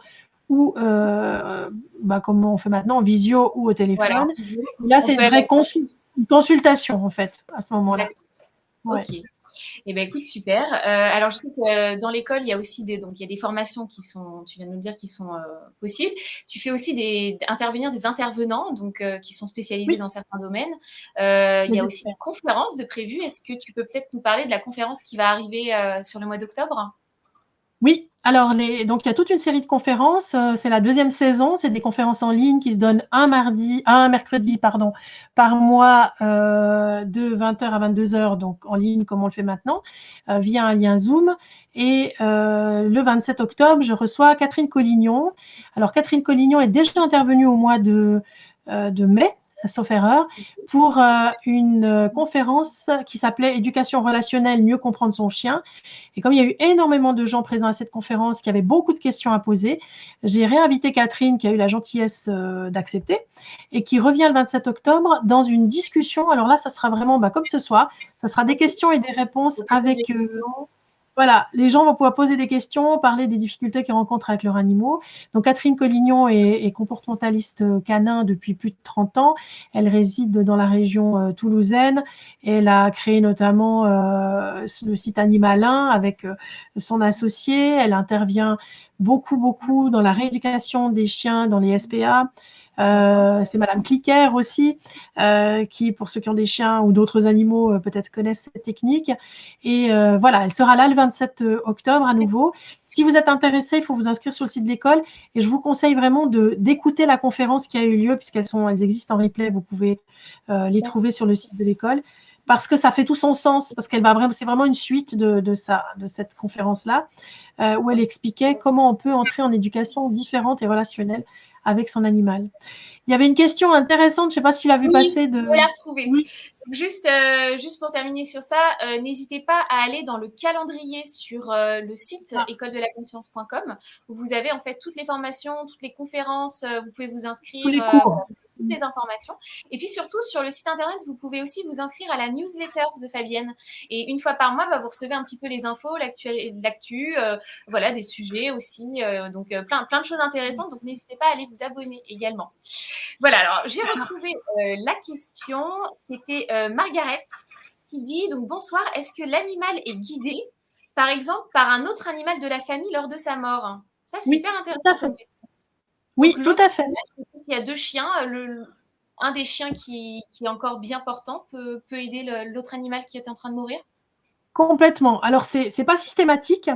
ou comme on fait maintenant en visio ou au Voilà. téléphone. Et là, c'est une vraie consultation en fait à ce moment-là. Ouais. Ok. Eh ben écoute, super. Alors je sais que dans l'école, il y a aussi il y a des formations qui sont, tu viens de nous dire, qui sont possibles. Tu fais aussi intervenir des intervenants, donc qui sont spécialisés Oui, dans certains domaines. Il y les a aussi des experts. conférences de prévues. Est-ce que tu peux peut-être nous parler de la conférence qui va arriver sur le mois d'octobre? Oui, alors donc il y a toute une série de conférences. C'est la deuxième saison. C'est des conférences en ligne qui se donnent un mercredi, pardon, par mois de 20h à 22h, donc en ligne comme on le fait maintenant, via un lien Zoom. Et le 27 octobre, je reçois Catherine Collignon. Alors Catherine Collignon est déjà intervenue au mois de mai, sauf erreur, pour une conférence qui s'appelait Éducation relationnelle, mieux comprendre son chien. Et comme il y a eu énormément de gens présents à cette conférence qui avaient beaucoup de questions à poser, j'ai réinvité Catherine qui a eu la gentillesse d'accepter et qui revient le 27 octobre dans une discussion. Alors là, ça sera vraiment comme ce soir, ça sera des questions et des réponses avec voilà, les gens vont pouvoir poser des questions, parler des difficultés qu'ils rencontrent avec leurs animaux. Donc, Catherine Collignon est comportementaliste canin depuis plus de 30 ans. Elle réside dans la région toulousaine. Elle a créé notamment le site Animalin avec son associé. Elle intervient beaucoup dans la rééducation des chiens dans les SPA. C'est Madame Cliquer aussi, qui, pour ceux qui ont des chiens ou d'autres animaux, peut-être connaissent cette technique. Et voilà, elle sera là le 27 octobre à nouveau. Si vous êtes intéressé, il faut vous inscrire sur le site de l'école. Et je vous conseille vraiment d'écouter la conférence qui a eu lieu, puisqu'elles existent en replay. Vous pouvez les trouver sur le site de l'école. Parce que ça fait tout son sens, parce c'est vraiment une suite de cette conférence-là, où elle expliquait comment on peut entrer en éducation différente et relationnelle avec son animal. Il y avait une question intéressante, je ne sais pas si tu l'as vu passer. Je vais la retrouver. Oui. Juste pour terminer sur ça, n'hésitez pas à aller dans le calendrier sur le site écoledelaConscience.com où vous avez en fait toutes les formations, toutes les conférences, vous pouvez vous Tous inscrire les cours. toutes les informations. Et puis surtout, sur le site internet, vous pouvez aussi vous inscrire à la newsletter de Fabienne. Et une fois par mois, vous recevez un petit peu les infos, l'actu, voilà, des sujets aussi. Donc, plein de choses intéressantes. Donc, n'hésitez pas à aller vous abonner également. Voilà, alors j'ai retrouvé la question. C'était Margaret qui dit, donc bonsoir, est-ce que l'animal est guidé, par exemple, par un autre animal de la famille lors de sa mort? Ça, c'est hyper intéressant comme question. Oui, tout à fait. Il y a deux chiens, un des chiens qui est encore bien portant peut aider l'autre animal qui est en train de mourir? Complètement. Alors, c'est pas systématique,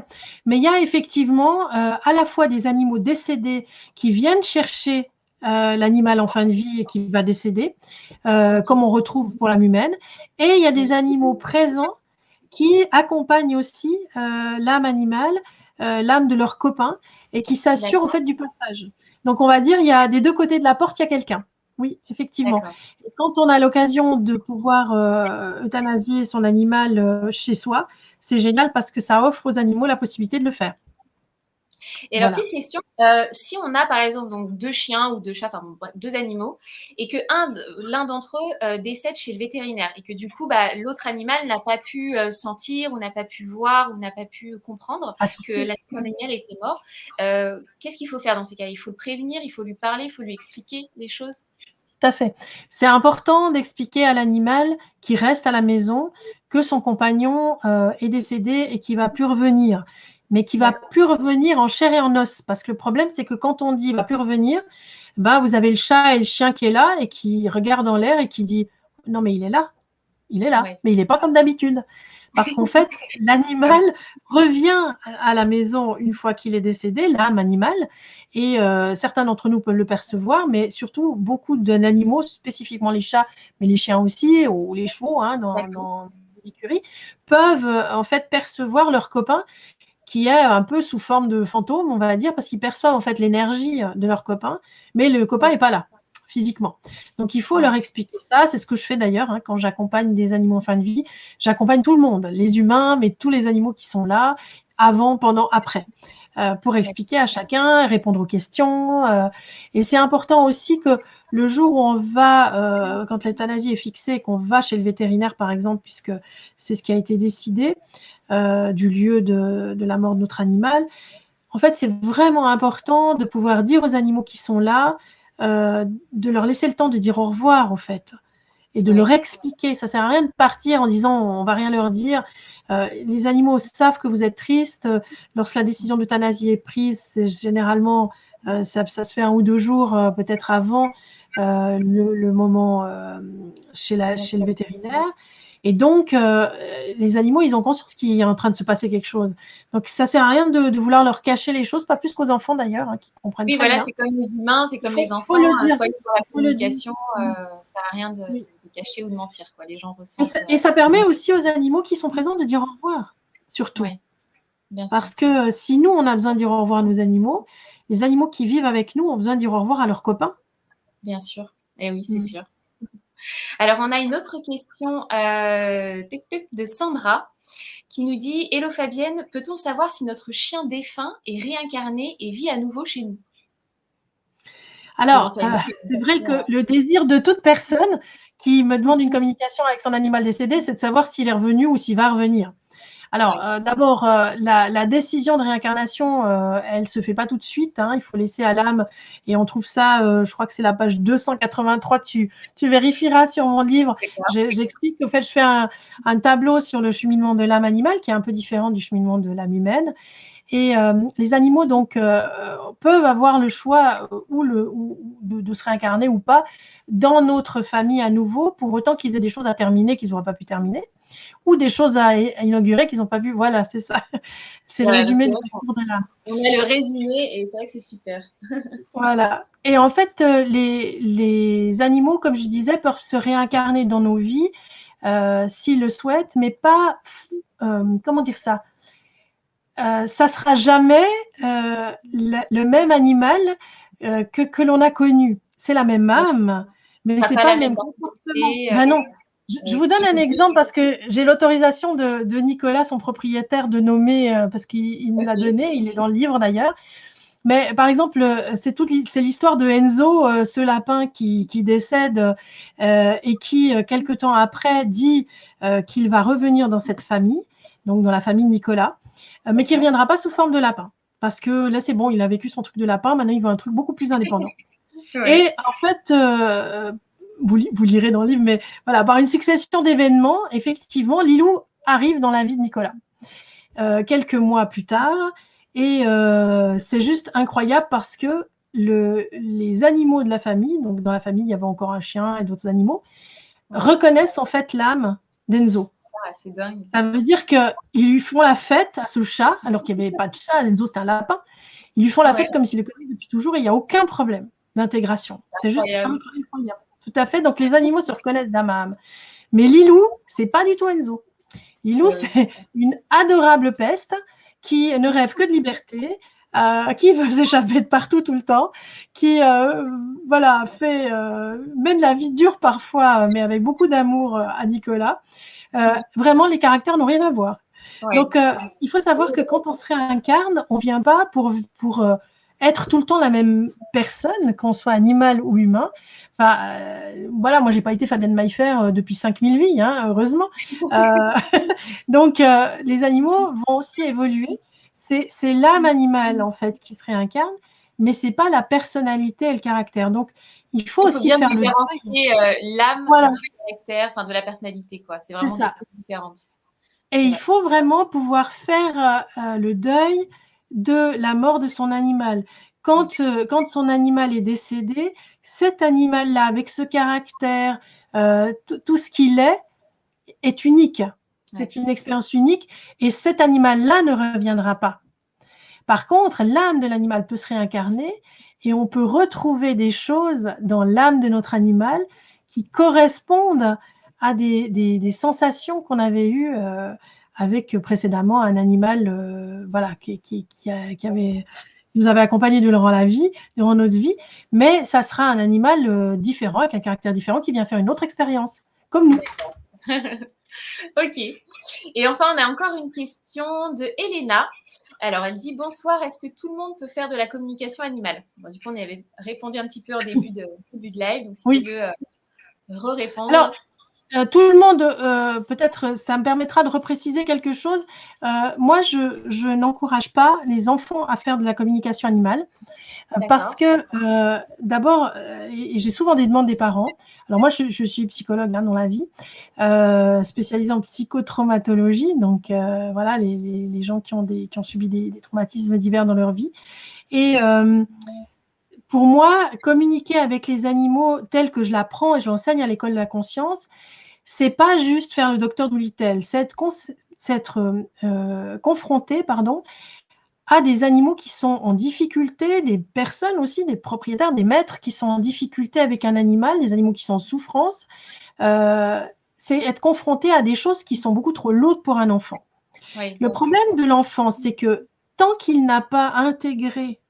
mais il y a effectivement à la fois des animaux décédés qui viennent chercher l'animal en fin de vie et qui va décéder, comme on retrouve pour l'âme humaine, et il y a des animaux présents qui accompagnent aussi l'âme animale, l'âme de leur copain, et qui s'assurent en fait du passage. Donc, on va dire, il y a des deux côtés de la porte, il y a quelqu'un. Oui, effectivement. Et quand on a l'occasion de pouvoir euthanasier son animal chez soi, c'est génial parce que ça offre aux animaux la possibilité de le faire. Et alors, petite question, si on a par exemple donc deux chiens ou deux chats, enfin bon, deux animaux, et que l'un d'entre eux décède chez le vétérinaire, et que du coup l'autre animal n'a pas pu sentir ou n'a pas pu voir ou n'a pas pu comprendre que l'animal était mort, qu'est-ce qu'il faut faire dans ces cas? Il faut le prévenir, il faut lui parler, il faut lui expliquer les choses? Tout à fait. C'est important d'expliquer à l'animal qui reste à la maison que son compagnon est décédé et qu'il ne va plus revenir, mais qui ne va plus revenir en chair et en os. Parce que le problème, c'est que quand on dit il ne va plus revenir, ben, vous avez le chat et le chien qui est là et qui regarde en l'air et qui dit non, mais il est là, mais il n'est pas comme d'habitude. Parce qu'en fait, l'animal revient à la maison une fois qu'il est décédé, l'âme animale, et certains d'entre nous peuvent le percevoir, mais surtout beaucoup d'animaux, spécifiquement les chats, mais les chiens aussi, ou les chevaux dans l'écurie, peuvent en fait percevoir leur copain qui est un peu sous forme de fantôme, on va dire, parce qu'ils perçoivent en fait l'énergie de leur copain, mais le copain n'est pas là physiquement. Donc, il faut leur expliquer ça. C'est ce que je fais d'ailleurs quand j'accompagne des animaux en fin de vie. J'accompagne tout le monde, les humains, mais tous les animaux qui sont là, avant, pendant, après, pour expliquer à chacun, répondre aux questions. Et c'est important aussi que le jour où on va, quand l'euthanasie est fixée, qu'on va chez le vétérinaire, par exemple, puisque c'est ce qui a été décidé du lieu de la mort de notre animal, en fait, c'est vraiment important de pouvoir dire aux animaux qui sont là, de leur laisser le temps de dire au revoir, en fait, et de leur expliquer. Ça ne sert à rien de partir en disant on ne va rien leur dire. Les animaux savent que vous êtes triste. Lorsque la décision d'euthanasie est prise, c'est généralement, ça se fait 1 ou 2 jours, peut-être avant le moment chez le vétérinaire. Et donc, les animaux, ils ont conscience qu'il est en train de se passer quelque chose. Donc, ça ne sert à rien de vouloir leur cacher les choses, pas plus qu'aux enfants d'ailleurs, qui comprennent très bien. Oui, voilà, c'est comme les humains, c'est comme les enfants. Soyez pour la communication, ça ne sert à rien de cacher ou de mentir. Quoi. Les gens ressentent. Et ça permet aussi aux animaux qui sont présents de dire au revoir, surtout. Parce que si nous, on a besoin de dire au revoir à nos animaux, les animaux qui vivent avec nous ont besoin de dire au revoir à leurs copains. Bien sûr. Et oui, c'est sûr. Alors, on a une autre question de Sandra qui nous dit « Hello Fabienne, peut-on savoir si notre chien défunt est réincarné et vit à nouveau chez nous ?» Alors, c'est vrai que le désir de toute personne qui me demande une communication avec son animal décédé, c'est de savoir s'il est revenu ou s'il va revenir. Alors, d'abord, la décision de réincarnation, elle ne se fait pas tout de suite. Il faut laisser à l'âme. Et on trouve ça, je crois que c'est la page 283. Tu vérifieras sur mon livre. J'explique qu'en fait, je fais un tableau sur le cheminement de l'âme animale qui est un peu différent du cheminement de l'âme humaine. Et les animaux donc peuvent avoir le choix de se réincarner ou pas dans notre famille à nouveau, pour autant qu'ils aient des choses à terminer qu'ils n'auraient pas pu terminer, ou des choses à inaugurer qu'ils n'ont pas pu. Voilà, c'est ça. C'est le résumé du parcours de l'âme. On a le résumé et c'est vrai que c'est super. Voilà. Et en fait, les animaux, comme je disais, peuvent se réincarner dans nos vies s'ils le souhaitent, mais pas, comment dire ça, ça sera jamais le même animal que l'on a connu. C'est la même âme, mais c'est pas le même comportement. Ben non. Je vous donne un exemple parce que j'ai l'autorisation de Nicolas, son propriétaire, de nommer, parce qu'il me l'a donné, il est dans le livre d'ailleurs. Mais par exemple, c'est l'histoire de Enzo, ce lapin qui décède et qui, quelque temps après, dit qu'il va revenir dans cette famille, donc dans la famille Nicolas, mais qui ne reviendra pas sous forme de lapin. Parce que là, c'est bon, il a vécu son truc de lapin, maintenant il veut un truc beaucoup plus indépendant. Ouais. Et en fait, vous lirez dans le livre, mais voilà, par une succession d'événements, effectivement, Lilou arrive dans la vie de Nicolas quelques mois plus tard. Et c'est juste incroyable parce que les animaux de la famille, donc dans la famille, il y avait encore un chien et d'autres animaux, Ouais. reconnaissent en fait l'âme d'Enzo. Ah, c'est dingue. Ça veut dire qu'ils lui font la fête à ce chat, alors qu'il n'y avait pas de chat, Enzo c'était un lapin. Ils lui font la Ouais, fête comme s'ils le connaissent depuis toujours et il n'y a aucun problème d'intégration. C'est juste incroyable. incroyable. Tout à fait. Donc les animaux se reconnaissent d'âme à âme. Mais Lilou, c'est pas du tout Enzo. Lilou, Oui. c'est une adorable peste qui ne rêve que de liberté, qui veut s'échapper de partout tout le temps, qui voilà, mène la vie dure parfois, mais avec beaucoup d'amour à Nicolas. Vraiment, les caractères n'ont rien à voir. Ouais. Donc, il faut savoir que quand on se réincarne, on ne vient pas pour être tout le temps la même personne, qu'on soit animal ou humain. Enfin, voilà, moi, j'ai pas été Fabienne Maillefer depuis 5000 vies, hein, heureusement. Euh, donc, les animaux vont aussi évoluer. C'est l'âme animale, en fait, qui se réincarne, mais c'est pas la personnalité et le caractère. Donc, il faut Il faut aussi bien faire le deuil. différencier l'âme Voilà, du caractère, enfin de la personnalité, quoi. C'est c'est vraiment deux ça. choses différentes. Et C'est il vrai. faut vraiment pouvoir faire le deuil de la mort de son animal. Quand son animal est décédé, cet animal-là, avec ce caractère, tout ce qu'il est unique. Ouais. C'est une expérience unique et cet animal-là ne reviendra pas. Par contre, l'âme de l'animal peut se réincarner et on peut retrouver des choses dans l'âme de notre animal qui correspondent à des sensations qu'on avait eues avec précédemment un animal voilà, qui nous avait accompagnés durant la vie, durant notre vie, mais ça sera un animal différent, avec un caractère différent, qui vient faire une autre expérience, comme nous. Ok. Et enfin, on a encore une question de Elena. Alors, elle dit bonsoir, est-ce que tout le monde peut faire de la communication animale? Bon, du coup, on y avait répondu un petit peu en début de live, donc si tu Oui. veux re-répondre. Alors, tout le monde, peut-être, ça me permettra de repréciser quelque chose. Moi, je n'encourage pas les enfants à faire de la communication animale parce D'accord. que, d'abord, et j'ai souvent des demandes des parents. Alors moi, je suis psychologue hein, dans la vie, spécialisée en psychotraumatologie. Donc voilà, les gens qui ont subi des traumatismes divers dans leur vie. Et pour moi, communiquer avec les animaux tel que je l'apprends et je l'enseigne à l'école de la conscience, c'est pas juste faire le docteur Dolittle, c'est être confronté, pardon, à des animaux qui sont en difficulté, des personnes aussi, des propriétaires, des maîtres qui sont en difficulté avec un animal, des animaux qui sont en souffrance. C'est être confronté à des choses qui sont beaucoup trop lourdes pour un enfant. Oui. Le problème de l'enfant, c'est que tant qu'il n'a pas intégré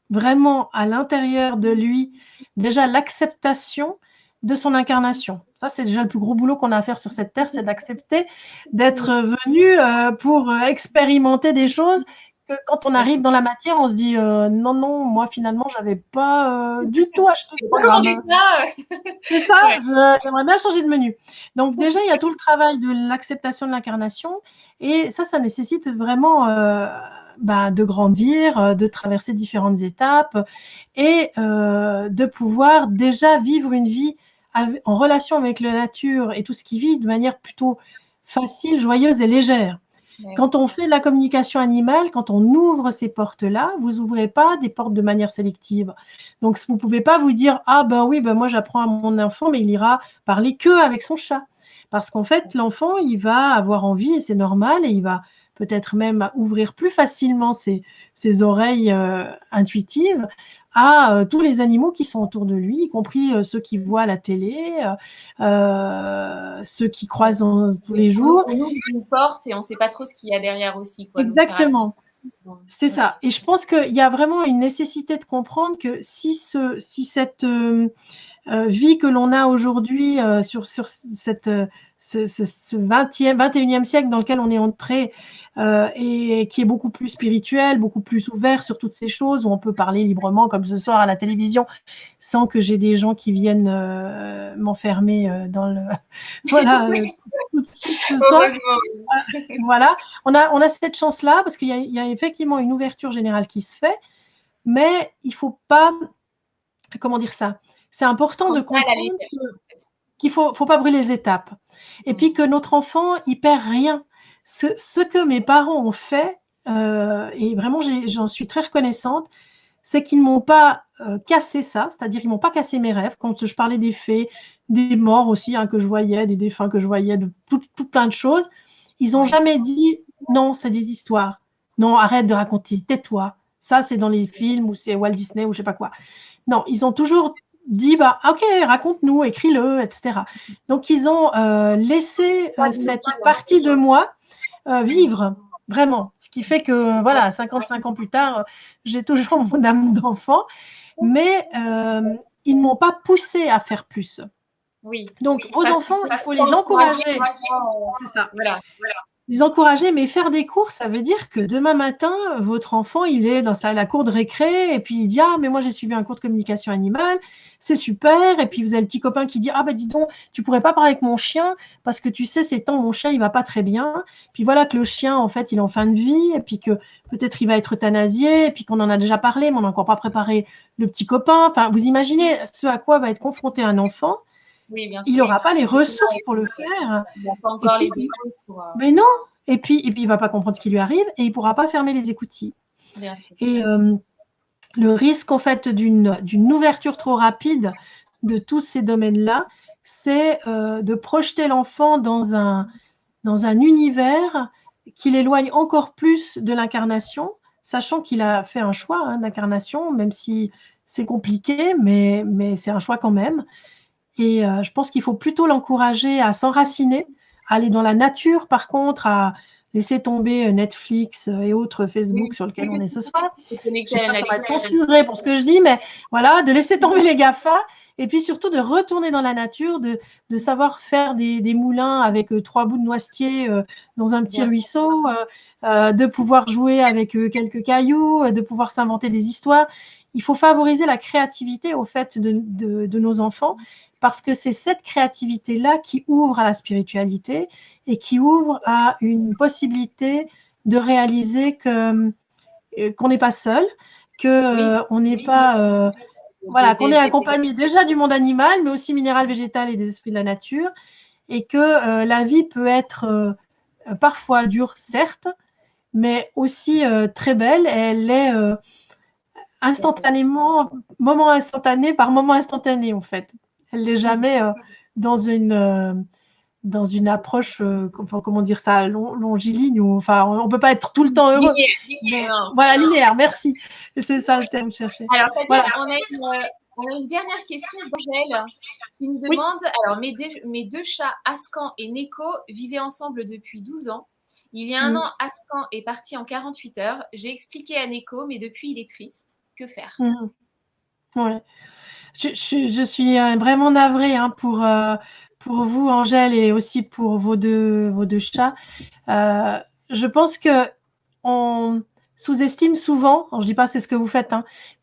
vraiment à l'intérieur de lui déjà l'acceptation de son incarnation. Ça, c'est déjà le plus gros boulot qu'on a à faire sur cette terre, c'est d'accepter d'être venu pour expérimenter des choses que quand on arrive dans la matière, on se dit non, non, moi finalement, j'avais pas du tout acheté ce J'ai pas commandé programme. ça. C'est ça, Ouais. j'aimerais bien changer de menu. Donc déjà, il y a tout le travail de l'acceptation de l'incarnation et ça nécessite vraiment de grandir, de traverser différentes étapes et de pouvoir déjà vivre une vie en relation avec la nature et tout ce qui vit de manière plutôt facile, joyeuse et légère. Ouais. Quand on fait de la communication animale, quand on ouvre ces portes-là, vous n'ouvrez pas des portes de manière sélective. Donc, vous ne pouvez pas vous dire, ah ben oui, ben moi j'apprends à mon enfant, mais il ira parler que avec son chat. Parce qu'en fait, l'enfant, il va avoir envie, et c'est normal, et il va peut-être même ouvrir plus facilement ses oreilles intuitives à tous les animaux qui sont autour de lui, y compris ceux qu'il voit à la télé, ceux qu'il Ouais. croise tous les jours. On ouvre une porte et on ne sait pas trop ce qu'il y a derrière aussi, quoi. Donc, faire attention. Exactement. C'est Ok. ça. Et je pense qu'il y a vraiment une nécessité de comprendre que si cette vie que l'on a aujourd'hui sur ce 21e siècle dans lequel on est entré et qui est beaucoup plus spirituel, beaucoup plus ouvert sur toutes ces choses, où on peut parler librement comme ce soir à la télévision sans que j'ai des gens qui viennent m'enfermer dans le... Voilà, tout de suite ce soir. Voilà, on a cette chance-là parce qu'il y a effectivement une ouverture générale qui se fait, mais il ne faut pas, comment dire ça, c'est important de comprendre qu'il faut pas brûler les étapes. Et puis que notre enfant, il perd rien. Ce que mes parents ont fait, et vraiment j'en suis très reconnaissante, c'est qu'ils ne m'ont pas cassé ça, c'est-à-dire ils ne m'ont pas cassé mes rêves. Quand je parlais des fées, des morts aussi que je voyais, des défunts que je voyais, de tout plein de choses, ils n'ont jamais dit non, c'est des histoires. Non, arrête de raconter, tais-toi. Ça, c'est dans les films ou c'est Walt Disney ou je ne sais pas quoi. Non, ils ont toujours dit ok, raconte-nous, écris-le, etc. Donc ils ont laissé cette partie de moi vivre vraiment, ce qui fait que voilà, 55 ans plus tard, j'ai toujours mon âme d'enfant, mais ils ne m'ont pas poussé à faire plus. Oui. Donc vos enfants, il faut les encourager. C'est ça. Voilà. Les encourager, mais faire des cours, ça veut dire que demain matin, votre enfant, il est dans la cour de récré et puis il dit « Ah, mais moi, j'ai suivi un cours de communication animale, c'est super. » Et puis, vous avez le petit copain qui dit « Ah, ben dis donc, tu pourrais pas parler avec mon chien parce que tu sais, ces temps, mon chien, il va pas très bien. » Puis voilà que le chien, en fait, il est en fin de vie et puis que peut-être il va être euthanasié et puis qu'on en a déjà parlé, mais on n'a encore pas préparé le petit copain. Enfin, vous imaginez ce à quoi va être confronté un enfant. Oui, bien sûr. Il n'aura pas les ressources pour le faire. Il n'a pas encore les épaules pour... Mais non. Et puis il ne va pas comprendre ce qui lui arrive et il ne pourra pas fermer les écoutilles. Bien sûr. Et le risque, en fait, d'une ouverture trop rapide de tous ces domaines-là, c'est de projeter l'enfant dans un univers qui l'éloigne encore plus de l'incarnation, sachant qu'il a fait un choix d'incarnation, même si c'est compliqué, mais c'est un choix quand même. Et je pense qu'il faut plutôt l'encourager à s'enraciner, à aller dans la nature, par contre, à laisser tomber Netflix et autres Facebook sur lesquels on est ce soir. Je ne sais pas si on va être censuré pour ce que je dis, mais voilà, de laisser tomber les GAFA et puis surtout de retourner dans la nature, de savoir faire des moulins avec 3 bouts de noisetier dans un petit ruisseau, de pouvoir jouer avec quelques cailloux, de pouvoir s'inventer des histoires. Il faut favoriser la créativité au fait de nos enfants parce que c'est cette créativité-là qui ouvre à la spiritualité et qui ouvre à une possibilité de réaliser qu'on n'est pas seul, qu'on n'est pas... voilà, qu'on est accompagné déjà du monde animal, mais aussi minéral, végétal et des esprits de la nature, et que la vie peut être parfois dure, certes, mais aussi très belle. Et elle est instantanément, moment instantané par moment instantané, en fait. Elle n'est jamais dans une approche, comment dire ça, longiligne, ou enfin, on ne peut pas être tout le temps heureux. Voilà, linéaire, merci. C'est ça le terme que je cherchais. Alors, voilà. On a une dernière question d'Angèle qui nous demande, alors mes deux chats, Ascan et Neko, vivaient ensemble depuis 12 ans. Il y a un an, Ascan est parti en 48 heures. J'ai expliqué à Neko, mais depuis, il est triste. Que faire? Ouais. Je suis vraiment navrée pour vous, Angèle, et aussi pour vos deux chats. Je pense qu'on sous-estime souvent, je ne dis pas c'est ce que vous faites,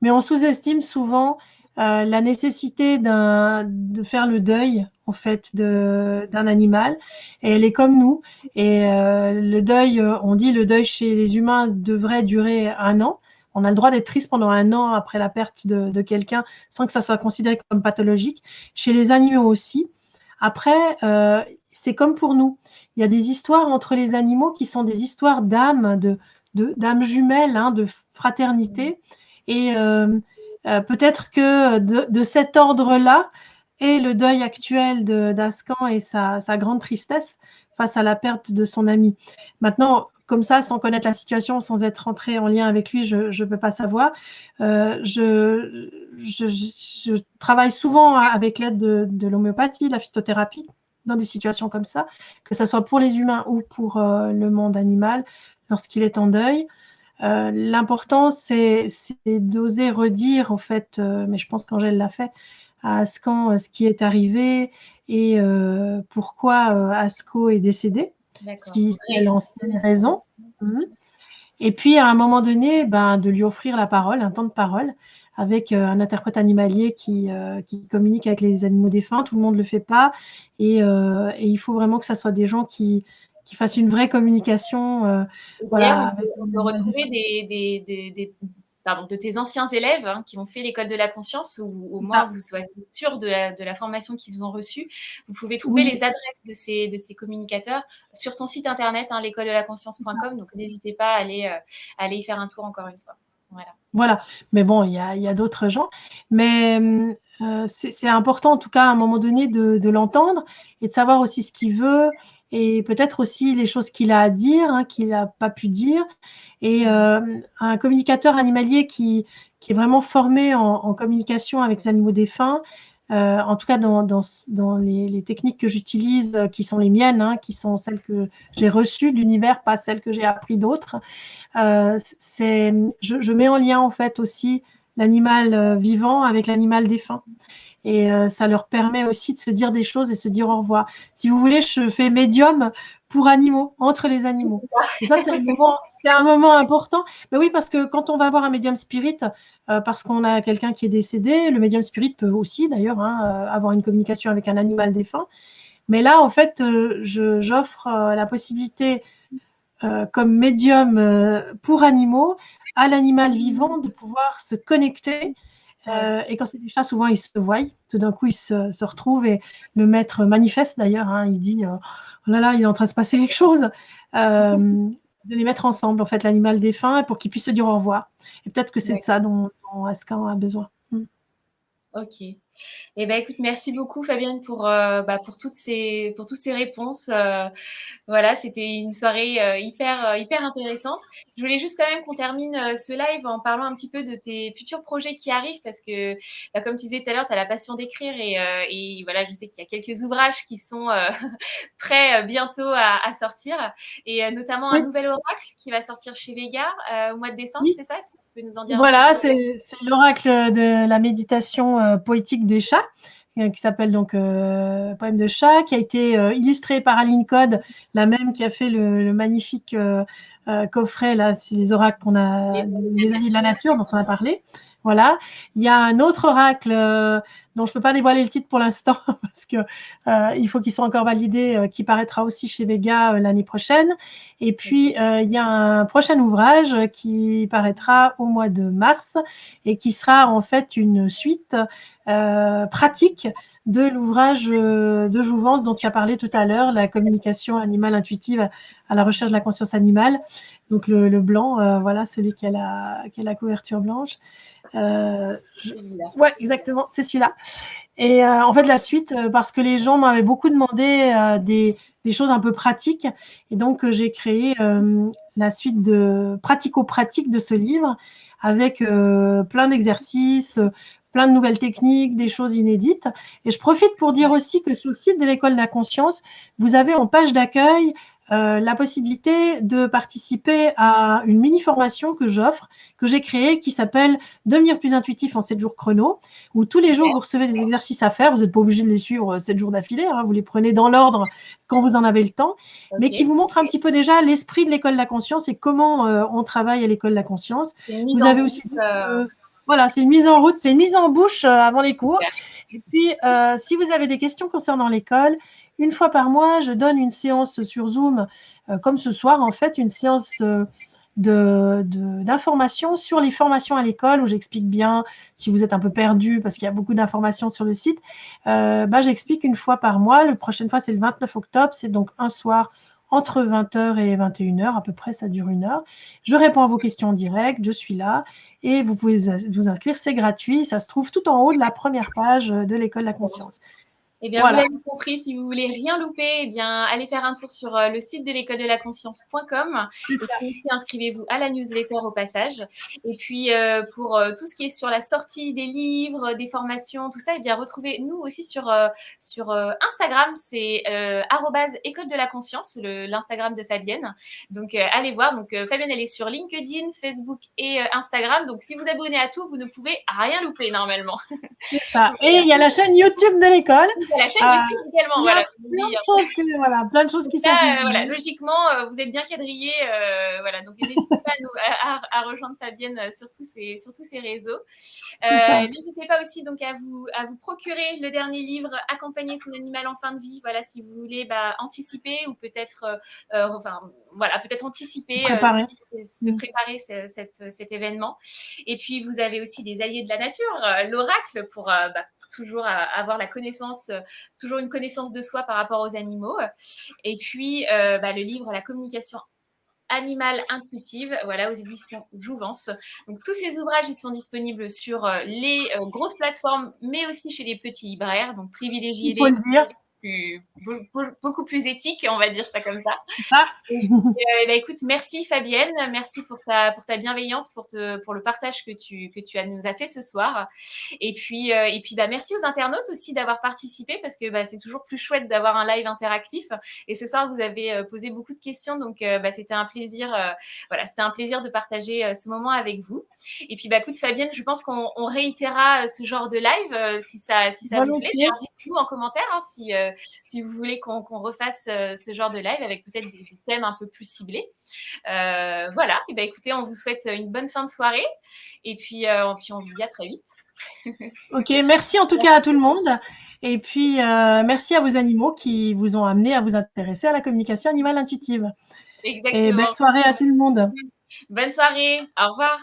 mais on sous-estime souvent la nécessité de faire le deuil, en fait, d'un animal. Et elle est comme nous. Et le deuil, on dit le deuil chez les humains devrait durer 1 an. On a le droit d'être triste pendant 1 an après la perte de quelqu'un sans que ça soit considéré comme pathologique. Chez les animaux aussi. Après, c'est comme pour nous. Il y a des histoires entre les animaux qui sont des histoires d'âmes, d'âmes jumelles, de fraternité. Et peut-être que de cet ordre-là est le deuil actuel d'Ascan et sa grande tristesse face à la perte de son ami. Maintenant, comme ça, sans connaître la situation, sans être rentrée en lien avec lui, je ne peux pas savoir. Je travaille souvent avec l'aide de l'homéopathie, de la phytothérapie, dans des situations comme ça, que ce soit pour les humains ou pour le monde animal, lorsqu'il est en deuil. L'important, c'est d'oser redire, en fait, mais je pense qu'Angèle l'a fait, à Ascan ce qui est arrivé et pourquoi Asco est décédée, si elle en sait les raisons. Et puis, à un moment donné, de lui offrir la parole, un temps de parole, avec un interprète animalier qui communique avec les animaux défunts. Tout le monde ne le fait pas. Et il faut vraiment que ça soit des gens qui fassent une vraie communication. Voilà, on peut retrouver de tes anciens élèves qui ont fait l'école de la conscience, ou au moins vous soyez sûr de la formation qu'ils ont reçue. Vous pouvez trouver les adresses de ces communicateurs sur ton site internet, l'école de la conscience.com. Donc n'hésitez pas à aller y faire un tour encore une fois. Voilà. Mais bon, il y a d'autres gens. Mais c'est important, en tout cas, à un moment donné, de l'entendre et de savoir aussi ce qu'il veut et peut-être aussi les choses qu'il a à dire, qu'il n'a pas pu dire. Et un communicateur animalier qui est vraiment formé en communication avec les animaux défunts, en tout cas dans les techniques que j'utilise, qui sont les miennes, qui sont celles que j'ai reçues de l'univers, pas celles que j'ai appris d'autres, je mets en lien en fait aussi l'animal vivant avec l'animal défunt. Et ça leur permet aussi de se dire des choses et se dire au revoir. Si vous voulez, je fais médium pour animaux, entre les animaux. Et ça, c'est un moment important. Mais oui, parce que quand on va voir un médium spirit, parce qu'on a quelqu'un qui est décédé, le médium spirit peut aussi d'ailleurs avoir une communication avec un animal défunt. Mais là, en fait, j'offre la possibilité comme médium pour animaux à l'animal vivant de pouvoir se connecter. Et quand c'est des chats, souvent ils se voient, tout d'un coup ils se retrouvent et le maître manifeste d'ailleurs, il dit oh là là, il est en train de se passer quelque chose, de les mettre ensemble, en fait, l'animal défunt, pour qu'ils puissent se dire au revoir. Et peut-être que c'est de ça dont Ascan a besoin. Ok. Écoute, merci beaucoup Fabienne pour toutes ces réponses. Voilà, c'était une soirée hyper intéressante. Je voulais juste quand même qu'on termine ce live en parlant un petit peu de tes futurs projets qui arrivent, parce que comme tu disais tout à l'heure, tu as la passion d'écrire et voilà, je sais qu'il y a quelques ouvrages qui sont prêts bientôt à sortir, et notamment un nouvel oracle qui va sortir chez Vega au mois de décembre, c'est ça? Est-ce que tu peux nous en dire un petit peu? C'est l'oracle de la méditation poétique des chats, qui s'appelle donc Poème de chat, qui a été illustré par Aline Code, la même qui a fait le magnifique coffret, là, c'est les oracles qu'on a, les amis de la nature dont on a parlé. Voilà. Il y a un autre oracle dont je ne peux pas dévoiler le titre pour l'instant parce que il faut qu'il soit encore validé, qui paraîtra aussi chez Vega l'année prochaine. Et puis, il y a un prochain ouvrage qui paraîtra au mois de mars et qui sera en fait une suite pratique de l'ouvrage de Jouvence dont tu as parlé tout à l'heure, la communication animale intuitive à la recherche de la conscience animale. Donc le blanc, voilà, celui qui a la couverture blanche. Ouais, exactement, c'est celui-là. Et en fait, la suite, parce que les gens m'avaient beaucoup demandé des choses un peu pratiques. Et donc, j'ai créé la suite de pratico-pratique de ce livre avec plein d'exercices, plein de nouvelles techniques, des choses inédites. Et je profite pour dire aussi que sur le site de l'École de la Conscience, vous avez en page d'accueil la possibilité de participer à une mini-formation que j'offre, que j'ai créée, qui s'appelle « Devenir plus intuitif en 7 jours chrono », où tous les jours, vous recevez des exercices à faire. Vous n'êtes pas obligé de les suivre 7 jours d'affilée, vous les prenez dans l'ordre quand vous en avez le temps, mais qui vous montre un petit peu déjà l'esprit de l'École de la Conscience et comment on travaille à l'École de la Conscience. Vous avez aussi... Voilà, c'est une mise en route, c'est une mise en bouche avant les cours. Et puis, si vous avez des questions concernant l'école, une fois par mois, je donne une séance sur Zoom, comme ce soir, en fait, une séance d'informations sur les formations à l'école, où j'explique bien, si vous êtes un peu perdu, parce qu'il y a beaucoup d'informations sur le site, j'explique une fois par mois. La prochaine fois, c'est le 29 octobre, c'est donc un soir entre 20h et 21h, à peu près, ça dure 1 heure. Je réponds à vos questions en direct, je suis là, et vous pouvez vous inscrire, c'est gratuit, ça se trouve tout en haut de la première page de l'École de la Conscience. Eh bien, vous Voilà, l'avez compris, si vous voulez rien louper, eh bien, allez faire un tour sur le site de l'école de la conscience.com c'est et ça. puis aussi inscrivez-vous à la newsletter au passage. Et puis, pour tout ce qui est sur la sortie des livres, des formations, tout ça, eh bien, retrouvez-nous aussi sur Instagram, c'est @école de la conscience, l'Instagram de Fabienne. Donc, allez voir. Donc, Fabienne, elle est sur LinkedIn, Facebook et Instagram. Donc, si vous abonnez à tout, vous ne pouvez rien louper normalement. C'est ça. Et il y a la chaîne YouTube de l'école. La chaîne Euh, YouTube également, il y a voilà. plein de choses plein de choses qui sont Là, voilà, publiées. logiquement, vous êtes bien quadrillés, voilà. Donc n'hésitez pas à rejoindre Fabienne sur tous ces réseaux. C'est ça. N'hésitez pas aussi donc à vous procurer le dernier livre, Accompagner son animal en fin de vie. Voilà, si vous voulez anticiper ou peut-être, enfin voilà, peut-être anticiper, Préparé. se préparer cet événement. Et puis vous avez aussi les alliés de la nature, l'oracle pour toujours avoir la connaissance, toujours une connaissance de soi par rapport aux animaux. Et puis le livre La communication animale intuitive, voilà, aux éditions Jouvence. Donc tous ces ouvrages, ils sont disponibles sur les grosses plateformes, mais aussi chez les petits libraires. Donc Il faut privilégiez-les, le dire. beaucoup plus éthiques, on va dire ça comme ça. C'est ça. Et écoute, merci Fabienne, merci pour ta bienveillance, pour le partage que tu nous as fait ce soir. Et puis merci aux internautes aussi d'avoir participé parce que c'est toujours plus chouette d'avoir un live interactif. Et ce soir, vous avez posé beaucoup de questions, donc c'était un plaisir, voilà, c'était un plaisir de partager ce moment avec vous. Et puis écoute Fabienne, je pense qu'on réitérera ce genre de live si ça vous plaît. Volontiers. Dites-nous en commentaire si vous voulez qu'on refasse ce genre de live avec peut-être des thèmes un peu plus ciblés. Voilà, et écoutez, on vous souhaite une bonne fin de soirée et puis on vous dit à très vite. Ok, merci en tout cas à tout le monde. Et puis, merci à vos animaux qui vous ont amené à vous intéresser à la communication animale intuitive. Et belle Exactement. soirée à tout le monde. Bonne soirée, au revoir.